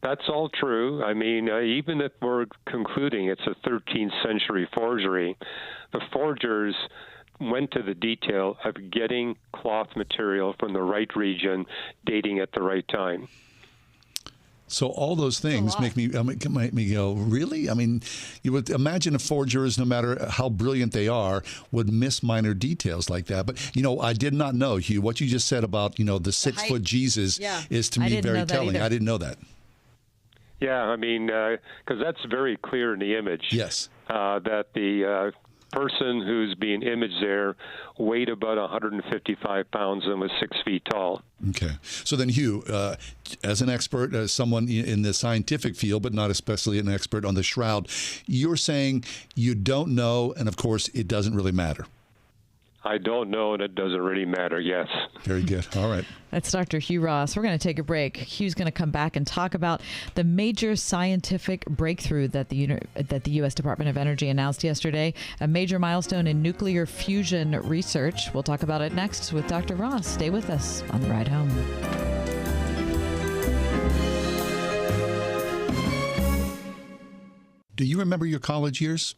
That's all true. I mean, even if we're concluding it's a 13th century forgery, the forgers went to the detail of getting cloth material from the right region, dating at the right time. So all those things make me go, really? I mean, you would imagine forgers, no matter how brilliant they are, would miss minor details like that. But, I did not know, Hugh, what you just said about, the 6-foot Jesus is to me very telling. I didn't know that. Yeah, I mean, because that's very clear in the image. Yes. That the person who's being imaged there weighed about 155 pounds and was 6 feet tall. Okay. So then, Hugh, as an expert, as someone in the scientific field, but not especially an expert on the shroud, you're saying you don't know, and of course, it doesn't really matter. I don't know, and it doesn't really matter, yes. Very good. All right. That's Dr. Hugh Ross. We're going to take a break. Hugh's going to come back and talk about the major scientific breakthrough that the U.S. Department of Energy announced yesterday, a major milestone in nuclear fusion research. We'll talk about it next with Dr. Ross. Stay with us on the ride home. Do you remember your college years?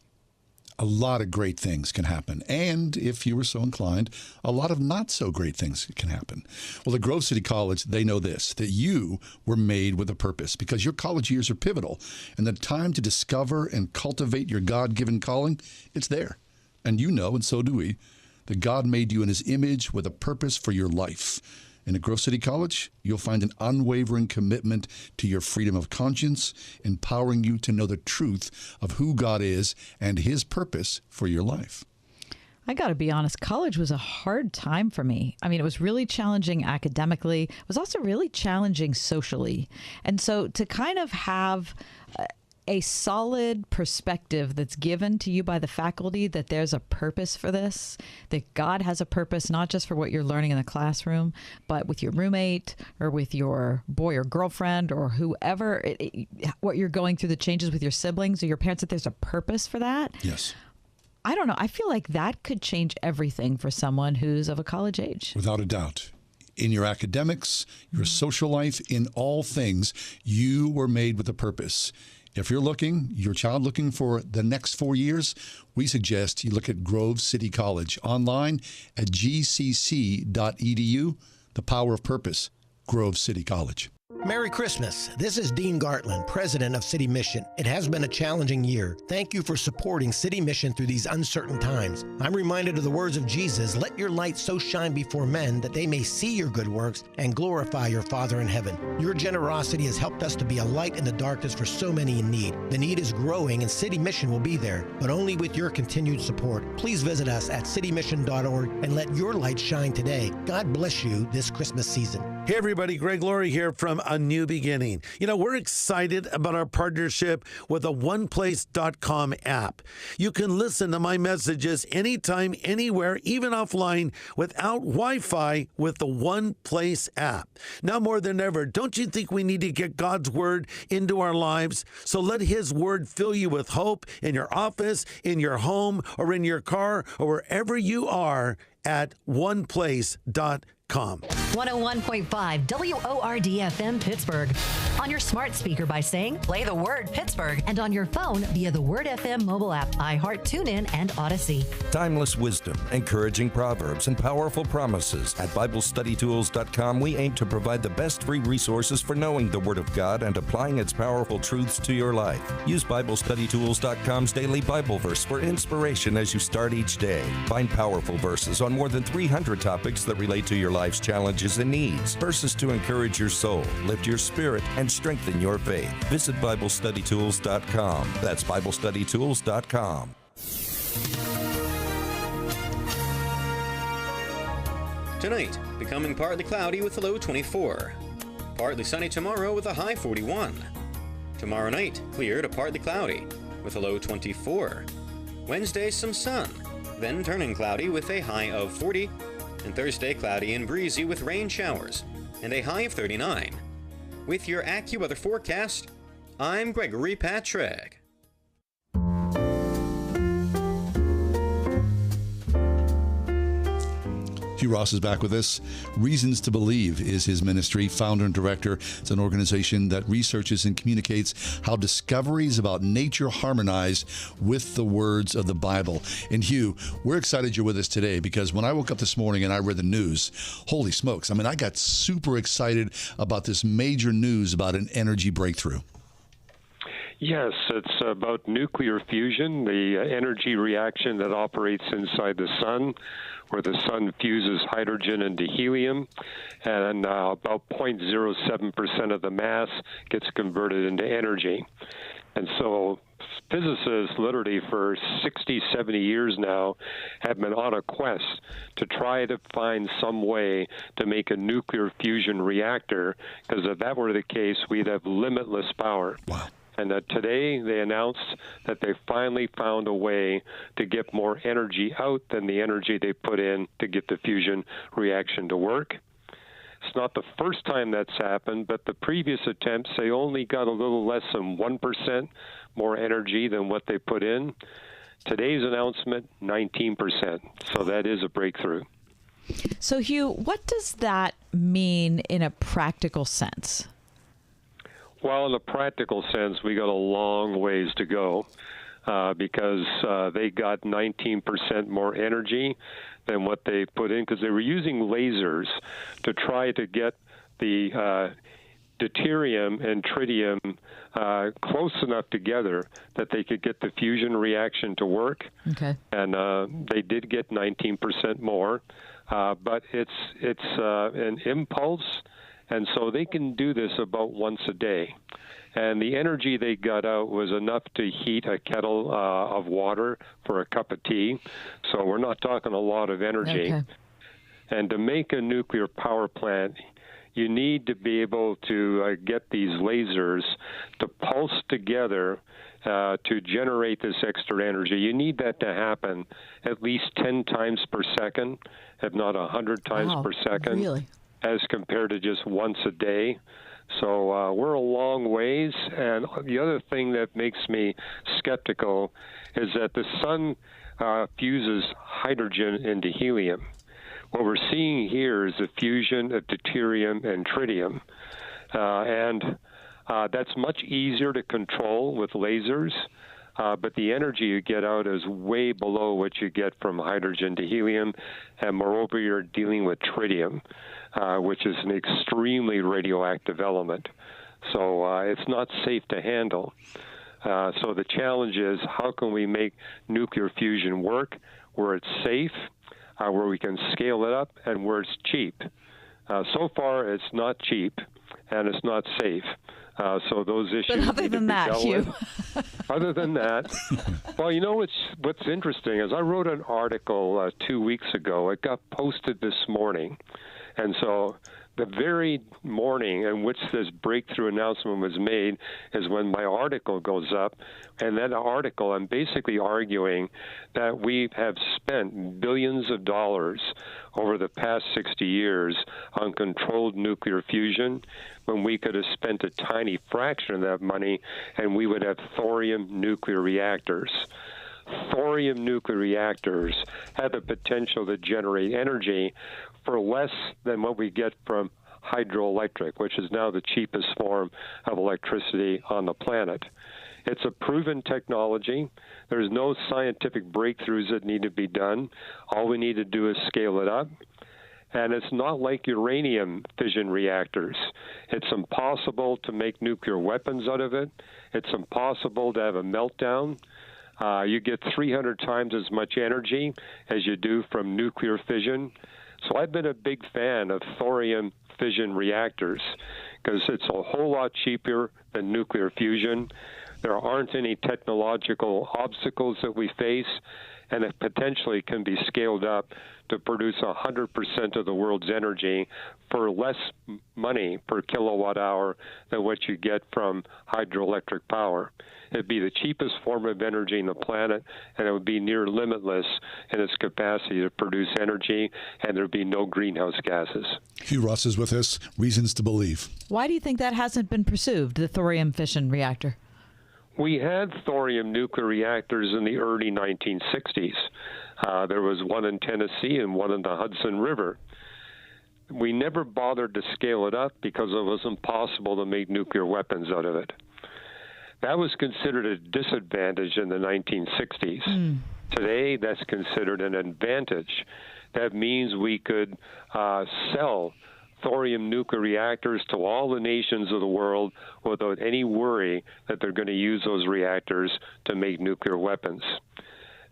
A lot of great things can happen. And if you were so inclined, a lot of not so great things can happen. Well, at Grove City College, they know this, that you were made with a purpose because your college years are pivotal. And the time to discover and cultivate your God-given calling, it's there. And you know, and so do we, that God made you in his image with a purpose for your life. And at Grove City College, you'll find an unwavering commitment to your freedom of conscience, empowering you to know the truth of who God is and his purpose for your life. I got to be honest, college was a hard time for me. I mean, it was really challenging academically. It was also really challenging socially. And so to kind of have a solid perspective that's given to you by the faculty that there's a purpose for this, that God has a purpose, not just for what you're learning in the classroom, but with your roommate or with your boy or girlfriend or whoever, what you're going through, the changes with your siblings or your parents, that there's a purpose for that. Yes. I don't know. I feel like that could change everything for someone who's of a college age. Without a doubt. In your academics, your social life, in all things, you were made with a purpose. If you're your child looking for the next 4 years, we suggest you look at Grove City College online at gcc.edu. The power of purpose, Grove City College. Merry Christmas. This is Dean Gartland, president of City Mission. It has been a challenging year. Thank you for supporting City Mission through these uncertain times. I'm reminded of the words of Jesus, let your light so shine before men that they may see your good works and glorify your Father in heaven. Your generosity has helped us to be a light in the darkness for so many in need. The need is growing and City Mission will be there, but only with your continued support. Please visit us at citymission.org and let your light shine today. God bless you this Christmas season. Hey everybody, Greg Laurie here from A New Beginning. We're excited about our partnership with the OnePlace.com app. You can listen to my messages anytime, anywhere, even offline, without Wi-Fi with the OnePlace app. Now more than ever, don't you think we need to get God's Word into our lives? So let His Word fill you with hope in your office, in your home, or in your car, or wherever you are at OnePlace.com. 101.5 WORD FM Pittsburgh. On your smart speaker by saying, play the word Pittsburgh. And on your phone via the Word FM mobile app, iHeart, TuneIn, and Odyssey. Timeless wisdom, encouraging proverbs, and powerful promises. At BibleStudyTools.com, we aim to provide the best free resources for knowing the Word of God and applying its powerful truths to your life. Use BibleStudyTools.com's daily Bible verse for inspiration as you start each day. Find powerful verses on more than 300 topics that relate to your life's challenges and needs. Verses to encourage your soul, lift your spirit, and strengthen your faith. Visit BibleStudyTools.com. That's BibleStudyTools.com. Tonight, becoming partly cloudy with a low 24. Partly sunny tomorrow with a high 41. Tomorrow night, clear to partly cloudy with a low 24. Wednesday, some sun Then turning cloudy with a high of 40. And Thursday, cloudy and breezy with rain showers and a high of 39. With your AccuWeather forecast, I'm Gregory Patrick. Hugh Ross is back with us. Reasons to Believe is his ministry, founder and director. It's an organization that researches and communicates how discoveries about nature harmonize with the words of the Bible. And Hugh, we're excited you're with us today because when I woke up this morning and I read the news, holy smokes, I mean, I got super excited about this major news about an energy breakthrough. Yes, it's about nuclear fusion, the energy reaction that operates inside the sun, where the sun fuses hydrogen into helium, and about 0.07% of the mass gets converted into energy. And so physicists literally for 60, 70 years now have been on a quest to try to find some way to make a nuclear fusion reactor, because if that were the case, we'd have limitless power. Wow. And today they announced that they finally found a way to get more energy out than the energy they put in to get the fusion reaction to work. It's not the first time that's happened, but the previous attempts, they only got a little less than 1% more energy than what they put in. Today's announcement, 19%. So that is a breakthrough. So, Hugh, what does that mean in a practical sense? Well, in a practical sense, we got a long ways to go because they got 19% more energy than what they put in, because they were using lasers to try to get the deuterium and tritium close enough together that they could get the fusion reaction to work. Okay. And they did get 19% more, but it's an impulse. And so they can do this about once a day. And the energy they got out was enough to heat a kettle of water for a cup of tea. So we're not talking a lot of energy. Okay. And to make a nuclear power plant, you need to be able to get these lasers to pulse together to generate this extra energy. You need that to happen at least 10 times per second, if not 100 times per second. Really? As compared to just once a day. So we're a long ways. And the other thing that makes me skeptical is that the sun fuses hydrogen into helium. What we're seeing here is the fusion of deuterium and tritium. And that's much easier to control with lasers. But the energy you get out is way below what you get from hydrogen to helium. And moreover, you're dealing with tritium, which is an extremely radioactive element. So it's not safe to handle. So the challenge is, how can we make nuclear fusion work where it's safe, where we can scale it up, and where it's cheap? So far, it's not cheap, and it's not safe. So those issues. But other than that, Hugh. Other than that, well, you know what's interesting is I wrote an article 2 weeks ago. It got posted this morning, and so the very morning in which this breakthrough announcement was made is when my article goes up. And that article, I'm basically arguing that we have spent billions of dollars over the past 60 years on controlled nuclear fusion, when we could have spent a tiny fraction of that money and we would have thorium nuclear reactors. Thorium nuclear reactors have the potential to generate energy for less than what we get from hydroelectric, which is now the cheapest form of electricity on the planet. It's a proven technology. There's no scientific breakthroughs that need to be done. All we need to do is scale it up. And it's not like uranium fission reactors. It's impossible to make nuclear weapons out of it. It's impossible to have a meltdown. You get 300 times as much energy as you do from nuclear fission. So I've been a big fan of thorium fission reactors because it's a whole lot cheaper than nuclear fusion. There aren't any technological obstacles that we face, and it potentially can be scaled up to produce 100% of the world's energy for less money per kilowatt hour than what you get from hydroelectric power. It'd be the cheapest form of energy on the planet, and it would be near limitless in its capacity to produce energy, and there'd be no greenhouse gases. Hugh Ross is with us. Reasons to believe. Why do you think that hasn't been pursued, the thorium fission reactor? We had thorium nuclear reactors in the early 1960s. There was one in Tennessee and one in the Hudson River. We never bothered to scale it up because it was impossible to make nuclear weapons out of it. That was considered a disadvantage in the 1960s. Today, that's considered an advantage. That means we could sell thorium nuclear reactors to all the nations of the world without any worry that they're going to use those reactors to make nuclear weapons,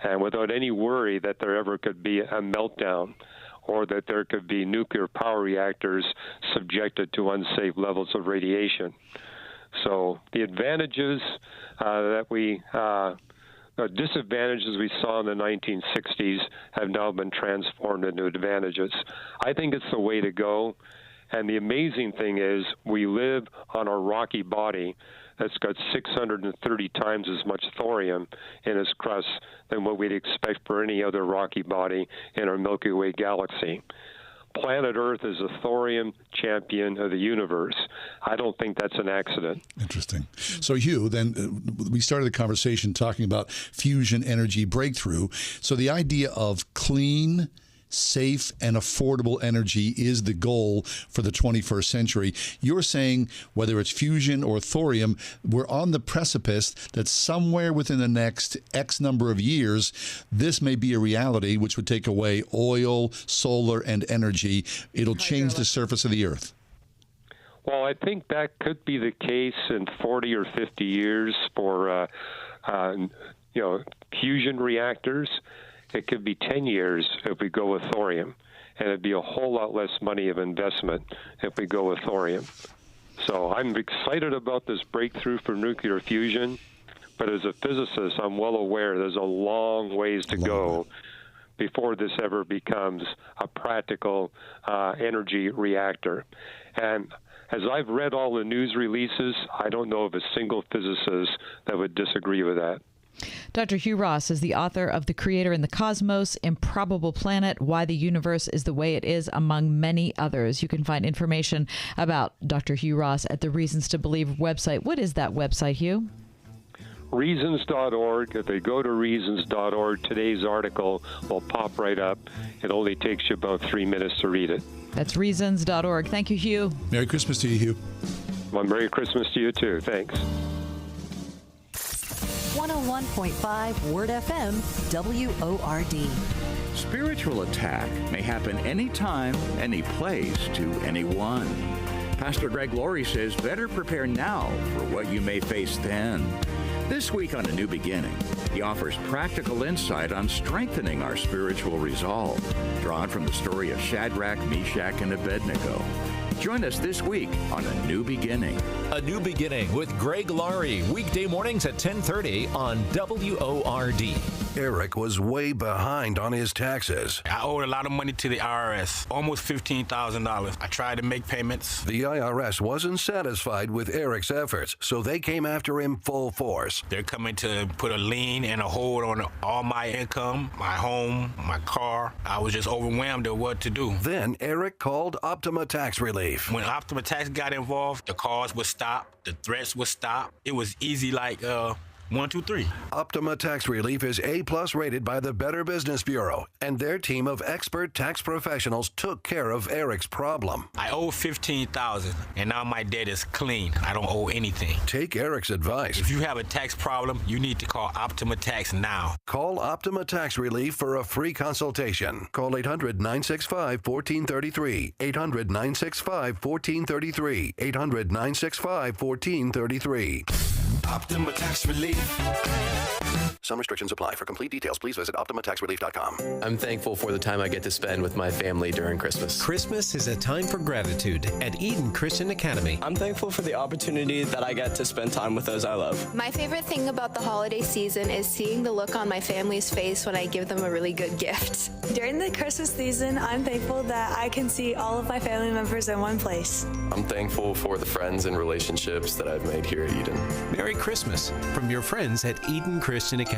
and without any worry that there ever could be a meltdown or that there could be nuclear power reactors subjected to unsafe levels of radiation. So the advantages disadvantages we saw in the 1960s have now been transformed into advantages. I think it's the way to go. And the amazing thing is we live on a rocky body that's got 630 times as much thorium in its crust than what we'd expect for any other rocky body in our Milky Way galaxy. Planet Earth is a thorium champion of the universe. I don't think that's an accident. Interesting. So, Hugh, then we started the conversation talking about fusion energy breakthrough. So the idea of clean, safe, and affordable energy is the goal for the 21st century. You're saying whether it's fusion or thorium, we're on the precipice that somewhere within the next X number of years, this may be a reality which would take away oil, solar, and energy. It'll change the surface of the Earth. Well, I think that could be the case in 40 or 50 years for fusion reactors. It could be 10 years if we go with thorium, and it'd be a whole lot less money of investment if we go with thorium. So I'm excited about this breakthrough for nuclear fusion, but as a physicist, I'm well aware there's a long ways to go before this ever becomes a practical energy reactor. And as I've read all the news releases, I don't know of a single physicist that would disagree with that. Dr. Hugh Ross is the author of The Creator in the Cosmos, Improbable Planet, Why the Universe is the Way It Is, among many others. You can find information about Dr. Hugh Ross at the Reasons to Believe website. What is that website, Hugh? Reasons.org. If they go to reasons.org, today's article will pop right up. It only takes you about 3 minutes to read it. That's reasons.org. Thank you, Hugh. Merry Christmas to you, Hugh. Well, Merry Christmas to you, too. Thanks. 101.5 Word FM, WORD. Spiritual attack may happen anytime, any place, to anyone. Pastor Greg Laurie says better prepare now for what you may face then. This week on A New Beginning, he offers practical insight on strengthening our spiritual resolve, drawn from the story of Shadrach, Meshach, and Abednego. Join us this week on A New Beginning. A New Beginning with Greg Laurie, weekday mornings at 10:30 on WORD. Eric was way behind on his taxes. I owed a lot of money to the IRS, almost $15,000. I tried to make payments. The IRS wasn't satisfied with Eric's efforts, so they came after him full force. They're coming to put a lien and a hold on all my income, my home, my car. I was just overwhelmed at what to do. Then Eric called Optima Tax Relief. When Optima Tax got involved, the calls would stop, the threats would stop. It was easy like 1, 2, 3. Optima Tax Relief is A+ rated by the Better Business Bureau, and their team of expert tax professionals took care of Eric's problem. I owe $15,000, and now my debt is clean. I don't owe anything. Take Eric's advice. If you have a tax problem, you need to call Optima Tax now. Call Optima Tax Relief for a free consultation. Call 800-965-1433. 800-965-1433. 800-965-1433. Optima Tax Relief. Some restrictions apply. For complete details, please visit OptimaTaxRelief.com. I'm thankful for the time I get to spend with my family during Christmas. Christmas is a time for gratitude at Eden Christian Academy. I'm thankful for the opportunity that I get to spend time with those I love. My favorite thing about the holiday season is seeing the look on my family's face when I give them a really good gift. During the Christmas season, I'm thankful that I can see all of my family members in one place. I'm thankful for the friends and relationships that I've made here at Eden. Merry Christmas from your friends at Eden Christian Academy.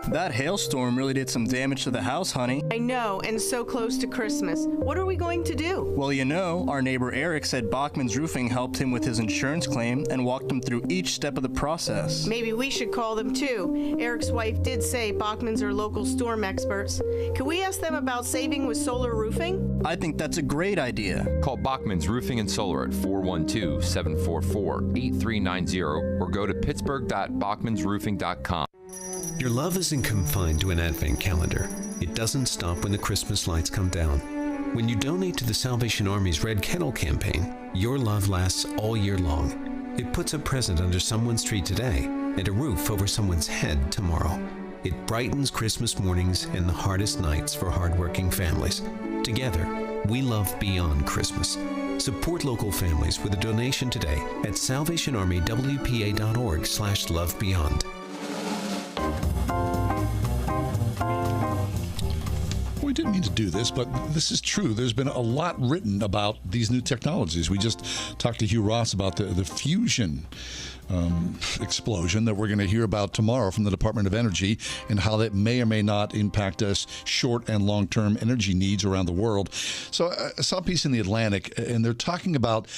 That hailstorm really did some damage to the house, honey. I know, and so close to Christmas. What are we going to do? Well, you know, our neighbor Eric said Bachman's Roofing helped him with his insurance claim and walked him through each step of the process. Maybe we should call them too. Eric's wife did say Bachman's are local storm experts. Can we ask them about saving with solar roofing? I think that's a great idea. Call Bachman's Roofing and Solar at 412-744-8390 or go to pittsburgh.bachmansroofing.com. Your love isn't confined to an advent calendar. It doesn't stop when the Christmas lights come down. When you donate to the Salvation Army's Red Kettle campaign, your love lasts all year long. It puts a present under someone's tree today and a roof over someone's head tomorrow. It brightens Christmas mornings and the hardest nights for hardworking families. Together, we love beyond Christmas. Support local families with a donation today at salvationarmywpa.org/lovebeyond. We didn't mean to do this, but this is true. There's been a lot written about these new technologies. We just talked to Hugh Ross about the fusion explosion that we're going to hear about tomorrow from the Department of Energy and how that may or may not impact us short and long-term energy needs around the world. So I saw a piece in the Atlantic, and they're talking about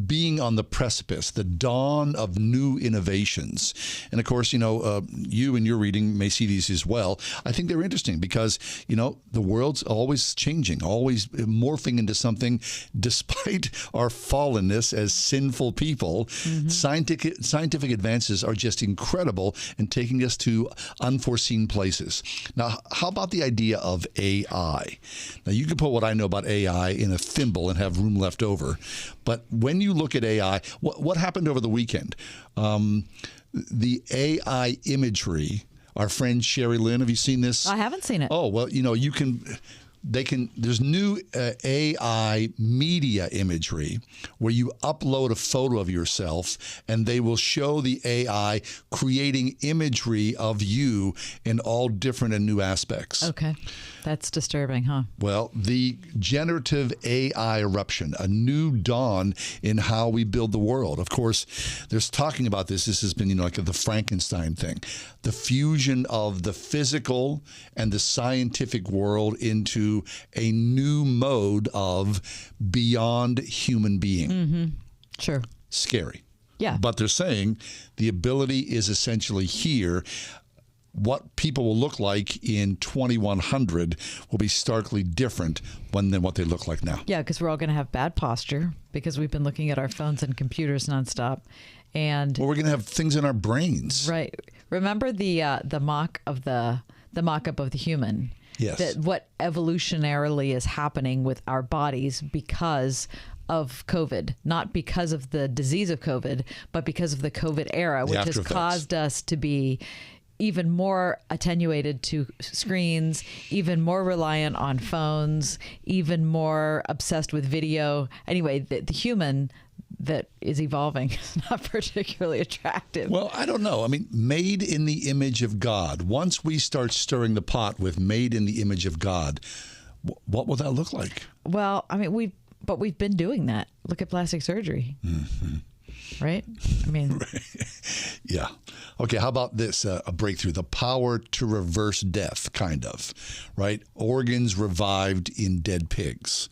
being on the precipice, the dawn of new innovations. And of course, you know, you in your reading may see these as well. I think they're interesting because, you know, the world's always changing, always morphing into something. Despite our fallenness as sinful people, scientific advances are just incredible and taking us to unforeseen places. Now, how about the idea of AI? Now, you can put what I know about AI in a thimble and have room left over. But when you look at AI, what happened over the weekend? The AI imagery, our friend Sherry Lynn, have you seen this? I haven't seen it. Oh, well, you know, there's new AI media imagery where you upload a photo of yourself and they will show the AI creating imagery of you in all different and new aspects. Okay. That's disturbing, huh? Well, the generative AI eruption, a new dawn in how we build the world. Of course, there's talking about this. This has been, you know, like the Frankenstein thing. The fusion of the physical and the scientific world into a new mode of beyond human being. Mm-hmm. Sure. Scary. Yeah. But they're saying the ability is essentially here. What people will look like in 2100 will be starkly different than what they look like now. Yeah, because we're all going to have bad posture because we've been looking at our phones and computers nonstop. And we're going to have things in our brains. Right. Remember the mock-up of the human? Yes. That what evolutionarily is happening with our bodies because of COVID, not because of the disease of COVID, but because of the COVID era, which has caused us to be even more attenuated to screens, even more reliant on phones, even more obsessed with video. Anyway, the human that is evolving is not particularly attractive. Well, I don't know. I mean, made in the image of God. Once we start stirring the pot with made in the image of God, what will that look like? Well, I mean, we've been doing that. Look at plastic surgery. Mm-hmm. Right? I mean, yeah. Okay, how about this? A breakthrough, the power to reverse death, kind of, right? Organs revived in dead pigs,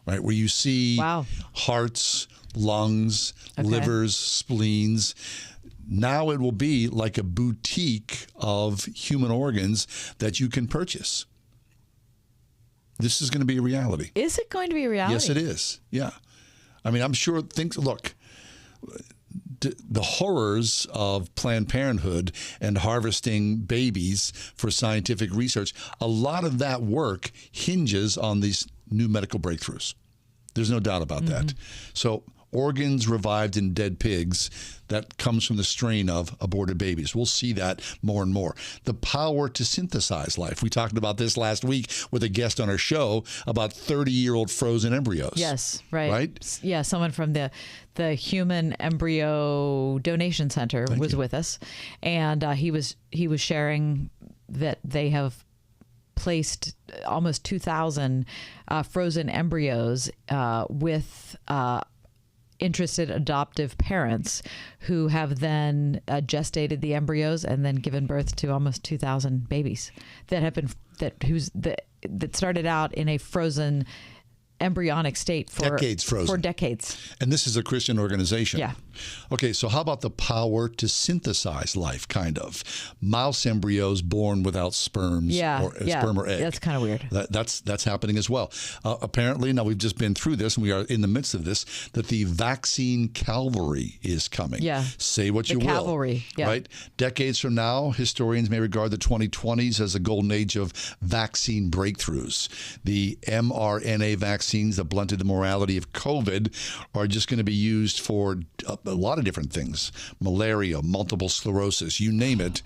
right? Where you see hearts, lungs, livers, spleens. Now it will be like a boutique of human organs that you can purchase. This is going to be a reality. Is it going to be a reality? Yes, it is. Yeah. I mean, I'm sure look, the horrors of Planned Parenthood and harvesting babies for scientific research, a lot of that work hinges on these new medical breakthroughs. There's no doubt about that. So organs revived in dead pigs. That comes from the strain of aborted babies. We'll see that more and more. The power to synthesize life. We talked about this last week with a guest on our show about 30-year-old frozen embryos. Yes, right. Right? Yeah, someone from the Human Embryo Donation Center was with us, and he was sharing that they have placed almost 2,000 frozen embryos with interested adoptive parents who have then gestated the embryos and then given birth to almost 2,000 babies that have been that started out in a frozen embryonic state for decades. And this is a Christian organization. Yeah. Okay, so how about the power to synthesize life, kind of? Mouse embryos born without sperm or egg. That's kind of weird. That's happening as well. Apparently, now we've just been through this, and we are in the midst of this, that the vaccine cavalry is coming. Yeah. Say what you will. Cavalry, yeah. Right? Decades from now, historians may regard the 2020s as a golden age of vaccine breakthroughs. The mRNA vaccines that blunted the morality of COVID are just going to be used for a lot of different things. Malaria, multiple sclerosis, you name it.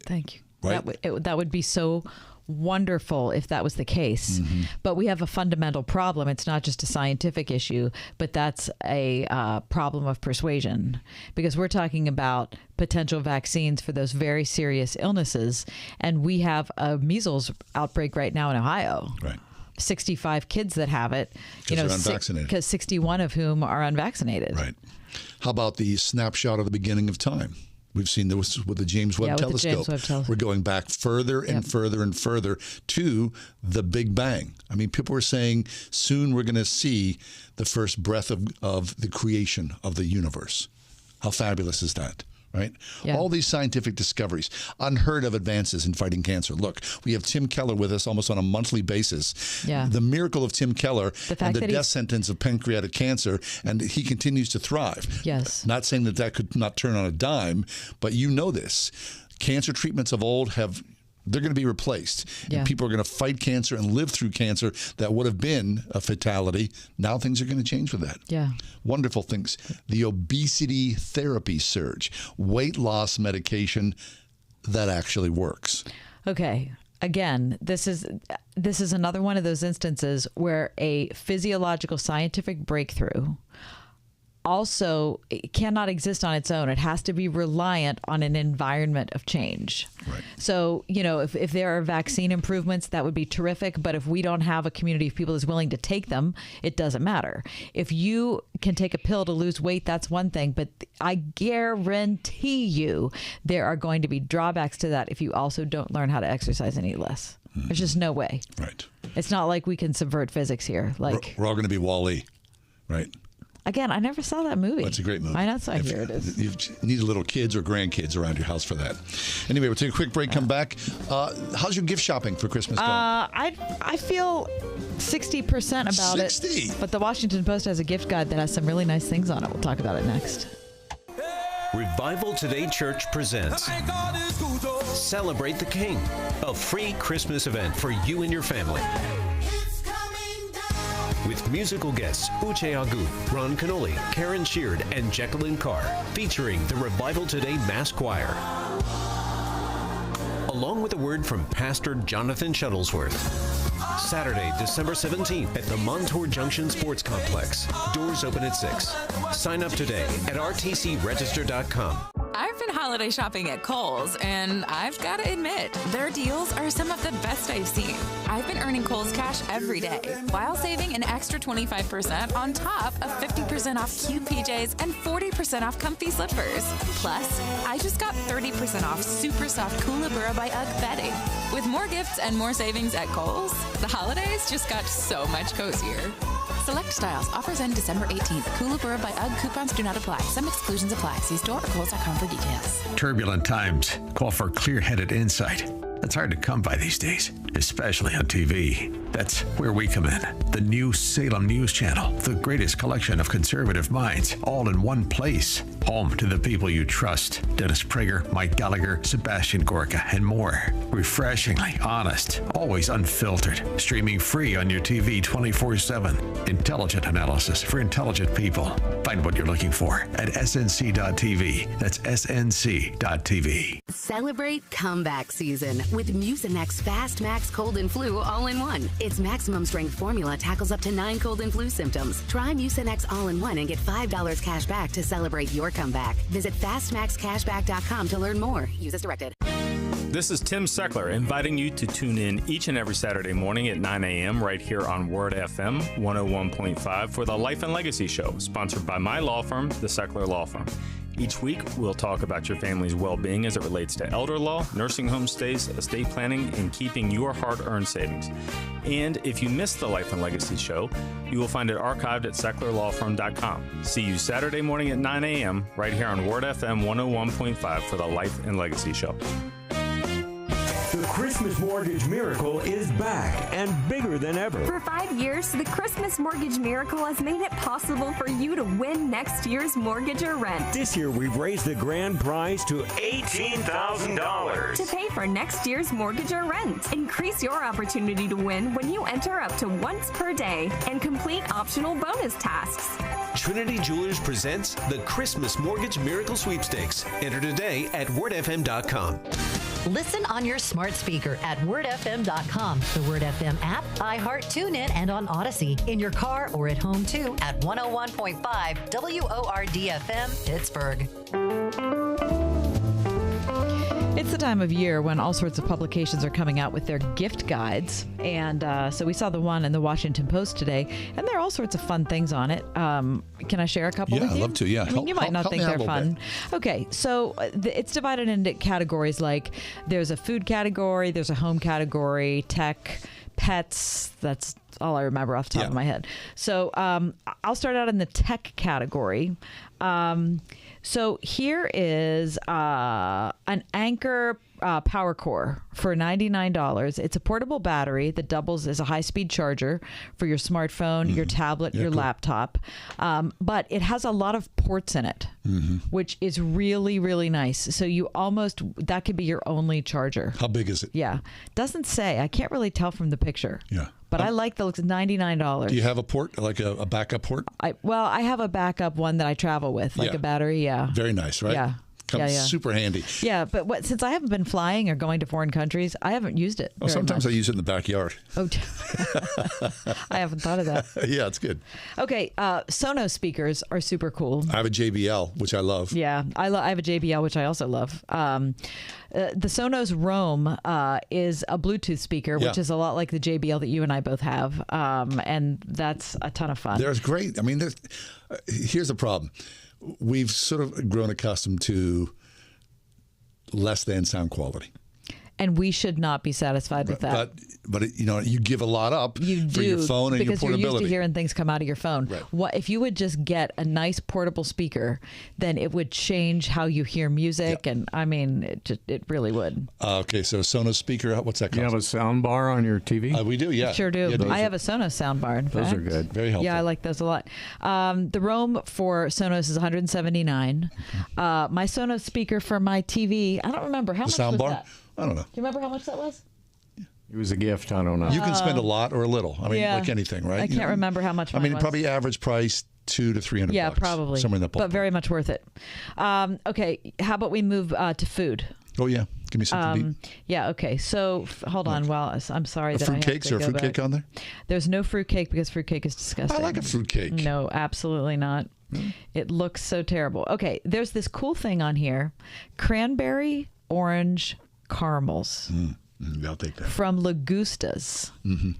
Thank you. Right? That would be so wonderful if that was the case. Mm-hmm. But we have a fundamental problem. It's not just a scientific issue, but that's a problem of persuasion, because we're talking about potential vaccines for those very serious illnesses. And we have a measles outbreak right now in Ohio. Right. 65 kids that have it, they're unvaccinated. Because 61 of whom are unvaccinated. Right. How about the snapshot of the beginning of time? We've seen this with the James Webb Telescope. We're going back further and further and further to the Big Bang. I mean, people are saying soon we're going to see the first breath of the creation of the universe. How fabulous is that? Right? Yeah. All these scientific discoveries, unheard of advances in fighting cancer. Look, we have Tim Keller with us almost on a monthly basis. Yeah. The miracle of Tim Keller and the death sentence of pancreatic cancer, and he continues to thrive. Yes. Not saying that could not turn on a dime, but you know this. Cancer treatments of old they're going to be replaced. Yeah. And people are going to fight cancer and live through cancer that would have been a fatality. Now things are going to change with that. Yeah. Wonderful things. The obesity therapy surge, weight loss medication that actually works. Okay. Again, this is another one of those instances where a physiological scientific breakthrough also it cannot exist on its own. It has to be reliant on an environment of change. Right. So, if there are vaccine improvements, that would be terrific. But if we don't have a community of people that's willing to take them, it doesn't matter. If you can take a pill to lose weight, that's one thing. But I guarantee you there are going to be drawbacks to that if you also don't learn how to exercise any less. There's just no way. Right. It's not like we can subvert physics here. Like we're all going to be Wall-E, right? Again, I never saw that movie. That's a great movie. Why not? So here it is. You need little kids or grandkids around your house for that. Anyway, we'll take a quick break, come back. How's your gift shopping for Christmas going? I feel 60% about 60? it. But the Washington Post has a gift guide that has some really nice things on it. We'll talk about it next. Revival Today Church presents Celebrate the King, a free Christmas event for you and your family. With musical guests Uche Agu, Ron Canoli, Karen Sheard, and Jacqueline Carr, featuring the Revival Today Mass Choir. Along with a word from Pastor Jonathan Shuttlesworth. Saturday, December 17th at the Montour Junction Sports Complex. Doors open at 6. Sign up today at rtcregister.com. I've been holiday shopping at Kohl's, and I've got to admit, their deals are some of the best I've seen. I've been earning Kohl's Cash every day, while saving an extra 25% on top of 50% off cute PJs and 40% off comfy slippers. Plus, I just got 30% off super soft Kookaburra by UGG bedding. With more gifts and more savings at Kohl's, the holidays just got so much cozier. Select styles. Offers end December 18th. Kookaburra by UGG. Coupons do not apply. Some exclusions apply. See store or Kohls.com for details. Turbulent times call for clear-headed insight. That's hard to come by these days. especially on TV. That's where we come in. The new Salem News Channel, the greatest collection of conservative minds, all in one place. Home to the people you trust. Dennis Prager, Mike Gallagher, Sebastian Gorka, and more. Refreshingly honest, always unfiltered. Streaming free on your TV 24/7. Intelligent analysis for intelligent people. Find what you're looking for at snc.tv. That's snc.tv. Celebrate comeback season with Mucinex Fast Max Cold and Flu all-in-one. Its maximum strength formula tackles up to 9 cold and flu symptoms. Try Mucinex all-in-one and get $5 cash back to celebrate your comeback. Visit fastmaxcashback.com to learn more. Use as directed. This is Tim Seckler inviting you to tune in each and every Saturday morning at 9 a.m. right here on Word FM 101.5 for the Life and Legacy Show, sponsored by my law firm, the Seckler Law Firm. Each week, we'll talk about your family's well-being as it relates to elder law, nursing home stays, estate planning, and keeping your hard-earned savings. And if you missed the Life and Legacy Show, you will find it archived at secklerlawfirm.com. See you Saturday morning at 9 a.m. right here on Word FM 101.5 for the Life and Legacy Show. The Christmas Mortgage Miracle is back and bigger than ever. For 5 years, the Christmas Mortgage Miracle has made it possible for you to win next year's mortgage or rent. This year, we've raised the grand prize to $18,000 to pay for next year's mortgage or rent. Increase your opportunity to win when you enter up to once per day and complete optional bonus tasks. Trinity Jewelers presents the Christmas Mortgage Miracle Sweepstakes. Enter today at wordfm.com. Listen on your smart speaker at wordfm.com, the Word FM app, iHeart, TuneIn, and on Odyssey. In your car or at home, too, at 101.5 WORD-FM, Pittsburgh. It's the time of year when all sorts of publications are coming out with their gift guides. And so we saw the one in the Washington Post today, and there are all sorts of fun things on it. Can I share a couple with you? Yeah, I'd love to, yeah. I mean, you might not think they're fun. Okay, so it's divided into categories like there's a food category, there's a home category, tech, pets. That's all I remember off the top of my head. So I'll start out in the tech category. So here is an Anchor power core for $99. It's a portable battery that doubles as a high-speed charger for your smartphone, your tablet, your laptop. But it has a lot of ports in it, which is really, really nice. So you that could be your only charger. How big is it? Yeah. Doesn't say. I can't really tell from the picture. Yeah. But I like the looks. $99. Do you have a port, like a backup port? I have a backup one that I travel with, like a battery. Yeah. Very nice, right? Yeah. Comes super handy. Yeah, but since I haven't been flying or going to foreign countries, I haven't used it. Sometimes I use it in the backyard. Oh, I haven't thought of that. Yeah, it's good. Okay, Sonos speakers are super cool. I have a JBL, which I love. Yeah, I have a JBL, which I also love. The Sonos Roam is a Bluetooth speaker, which is a lot like the JBL that you and I both have, and that's a ton of fun. There's great. I mean, here's the problem. We've sort of grown accustomed to less than sound quality. And we should not be satisfied with that. But you give a lot up for your phone and your portability. Because you're used to hearing things come out of your phone. Right. What if you would just get a nice portable speaker, then it would change how you hear music. And I mean, it really would. Okay, so Sonos speaker, what's that cost? You have a sound bar on your TV? We do, yeah. Sure do. Yeah, I have a Sonos sound bar, in fact. Those are good. Very helpful. Yeah, I like those a lot. The Roam for Sonos is $179. My Sonos speaker for my TV, I don't remember. How much sound was bar? that? I don't know. Do you remember how much that was? It was a gift. I don't know. You can spend a lot or a little. I mean, like anything, right? I can't remember how much mine was. Probably average price $200 to $300. Yeah, probably. Somewhere in that ballpark. But very much worth it. Okay, how about we move to food? Oh, yeah. Give me something to eat. Yeah, okay. So hold on. Well, I'm sorry that I have to go back. Is there a fruitcake on there? There's no fruitcake because fruitcake is disgusting. I like a fruitcake. No, absolutely not. It looks so terrible. Okay, there's this cool thing on here. Cranberry orange caramels. I'll take that. From Lagustas.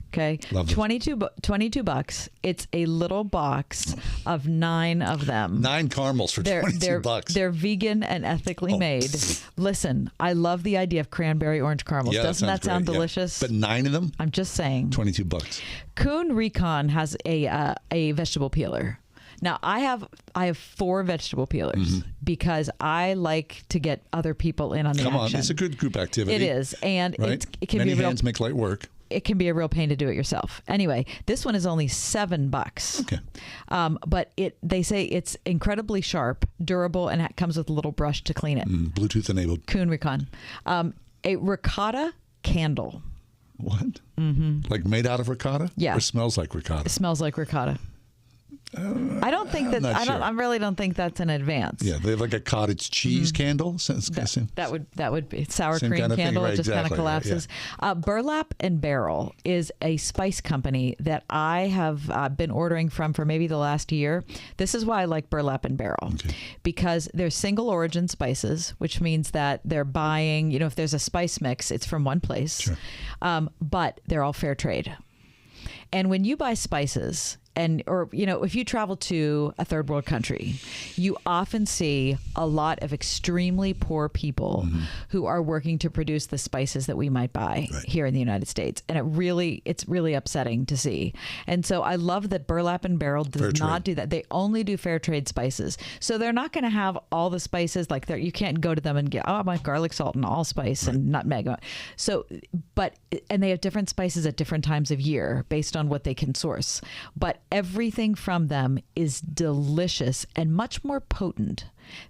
Okay. Love those. $22. It's a little box of 9 of them. 9 caramels for $22. They're vegan and ethically made. Listen, I love the idea of cranberry orange caramels. Yeah, Doesn't that sound great, delicious? But 9 of them? I'm just saying. $22. Kuhn Recon has a vegetable peeler. Now, I have 4 vegetable peelers because I like to get other people in on the Come action. on, it's a good group activity. It is, and right? it can Many be hands make light work. It can be a real pain to do it yourself. Anyway, this one is only $7. Okay. But they say it's incredibly sharp, durable, and it comes with a little brush to clean it. Bluetooth enabled. Kuhn Recon. A ricotta candle. What? Like made out of ricotta? Yeah. Or smells like ricotta? It smells like ricotta. I don't think that. I really don't think that's an advance. Yeah, they have like a cottage cheese candle. That would be sour Same cream kind of thing, candle. right, It just exactly, kind of collapses. right, Burlap and Barrel is a spice company that I have been ordering from for maybe the last year. This is why I like Burlap and Barrel, because they're single origin spices, which means that they're buying. If there's a spice mix, it's from one place, but they're all fair trade. And when you buy spices, or if you travel to a third world country, you often see a lot of extremely poor people who are working to produce the spices that we might buy here in the United States. And it's really upsetting to see. And so I love that Burlap and Barrel does not do that. They only do fair trade spices. So they're not going to have all the spices like you can't go to them and get, I want garlic, salt, and allspice and nutmeg. So, and they have different spices at different times of year based on what they can source. But everything from them is delicious and much more potent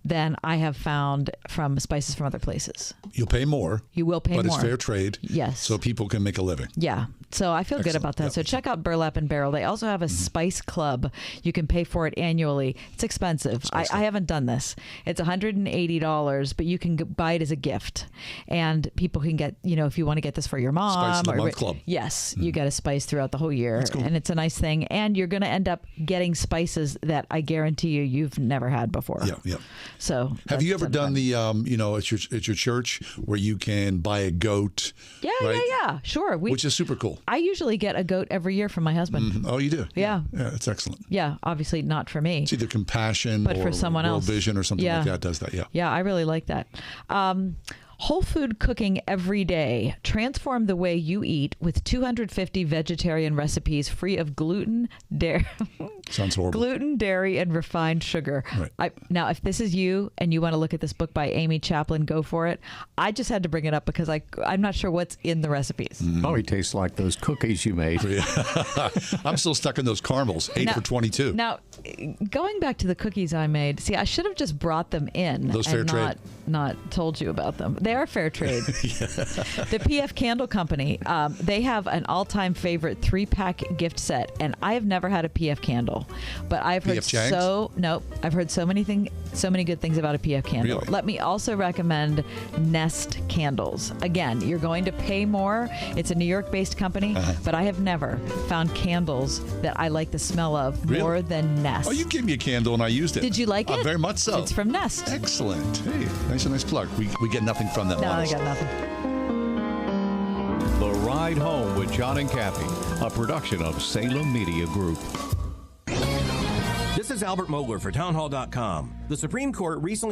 than I have found from spices from other places. You'll pay more. You will pay more. But it's fair trade. Yes. So people can make a living. Yeah. So I feel good about that. So check out Burlap and Barrel. They also have a spice club. You can pay for it annually. It's expensive. I haven't done this. It's $180, but you can buy it as a gift. And people can get, if you want to get this for your mom. Spice of the Month Club. Yes. You get a spice throughout the whole year. That's cool. And it's a nice thing. And you're going to end up getting spices that I guarantee you've never had before. Yeah. So have you ever done the at your church where you can buy a goat? Yeah, sure. Which is super cool. I usually get a goat every year from my husband. Oh, you do? Yeah. Yeah, it's excellent. Yeah, obviously not for me. It's either Compassion but or for someone World else. Vision or something like that does that. Yeah. Yeah, I really like that. Whole food cooking every day. Transform the way you eat with 250 vegetarian recipes free of gluten, dairy. Sounds horrible. Gluten, dairy, and refined sugar. Right. Now, if this is you and you want to look at this book by Amy Chaplin, go for it. I just had to bring it up because I'm not sure what's in the recipes. Oh, he tastes like those cookies you made. I'm still stuck in those caramels. 8 for 22. Now, going back to the cookies I made, see, I should have just brought them in Those fair and trade. not told you about them. They are fair trade. The PF Candle Company, they have an all-time favorite 3-pack gift set, and I have never had a PF candle, but I've heard I've heard so many good things about a PF candle. Really? Let me also recommend Nest candles. Again, you're going to pay more. It's a New York-based company, but I have never found candles that I like the smell of more than Nest. Oh, you gave me a candle and I used it. Did you like it? Very much so. It's from Nest. Excellent. Hey, nice plug. We get nothing from them. No, I honest. got nothing. The Ride Home with John and Kathy, a production of Salem Media Group. This is Albert Mogler for townhall.com. The Supreme Court recently heard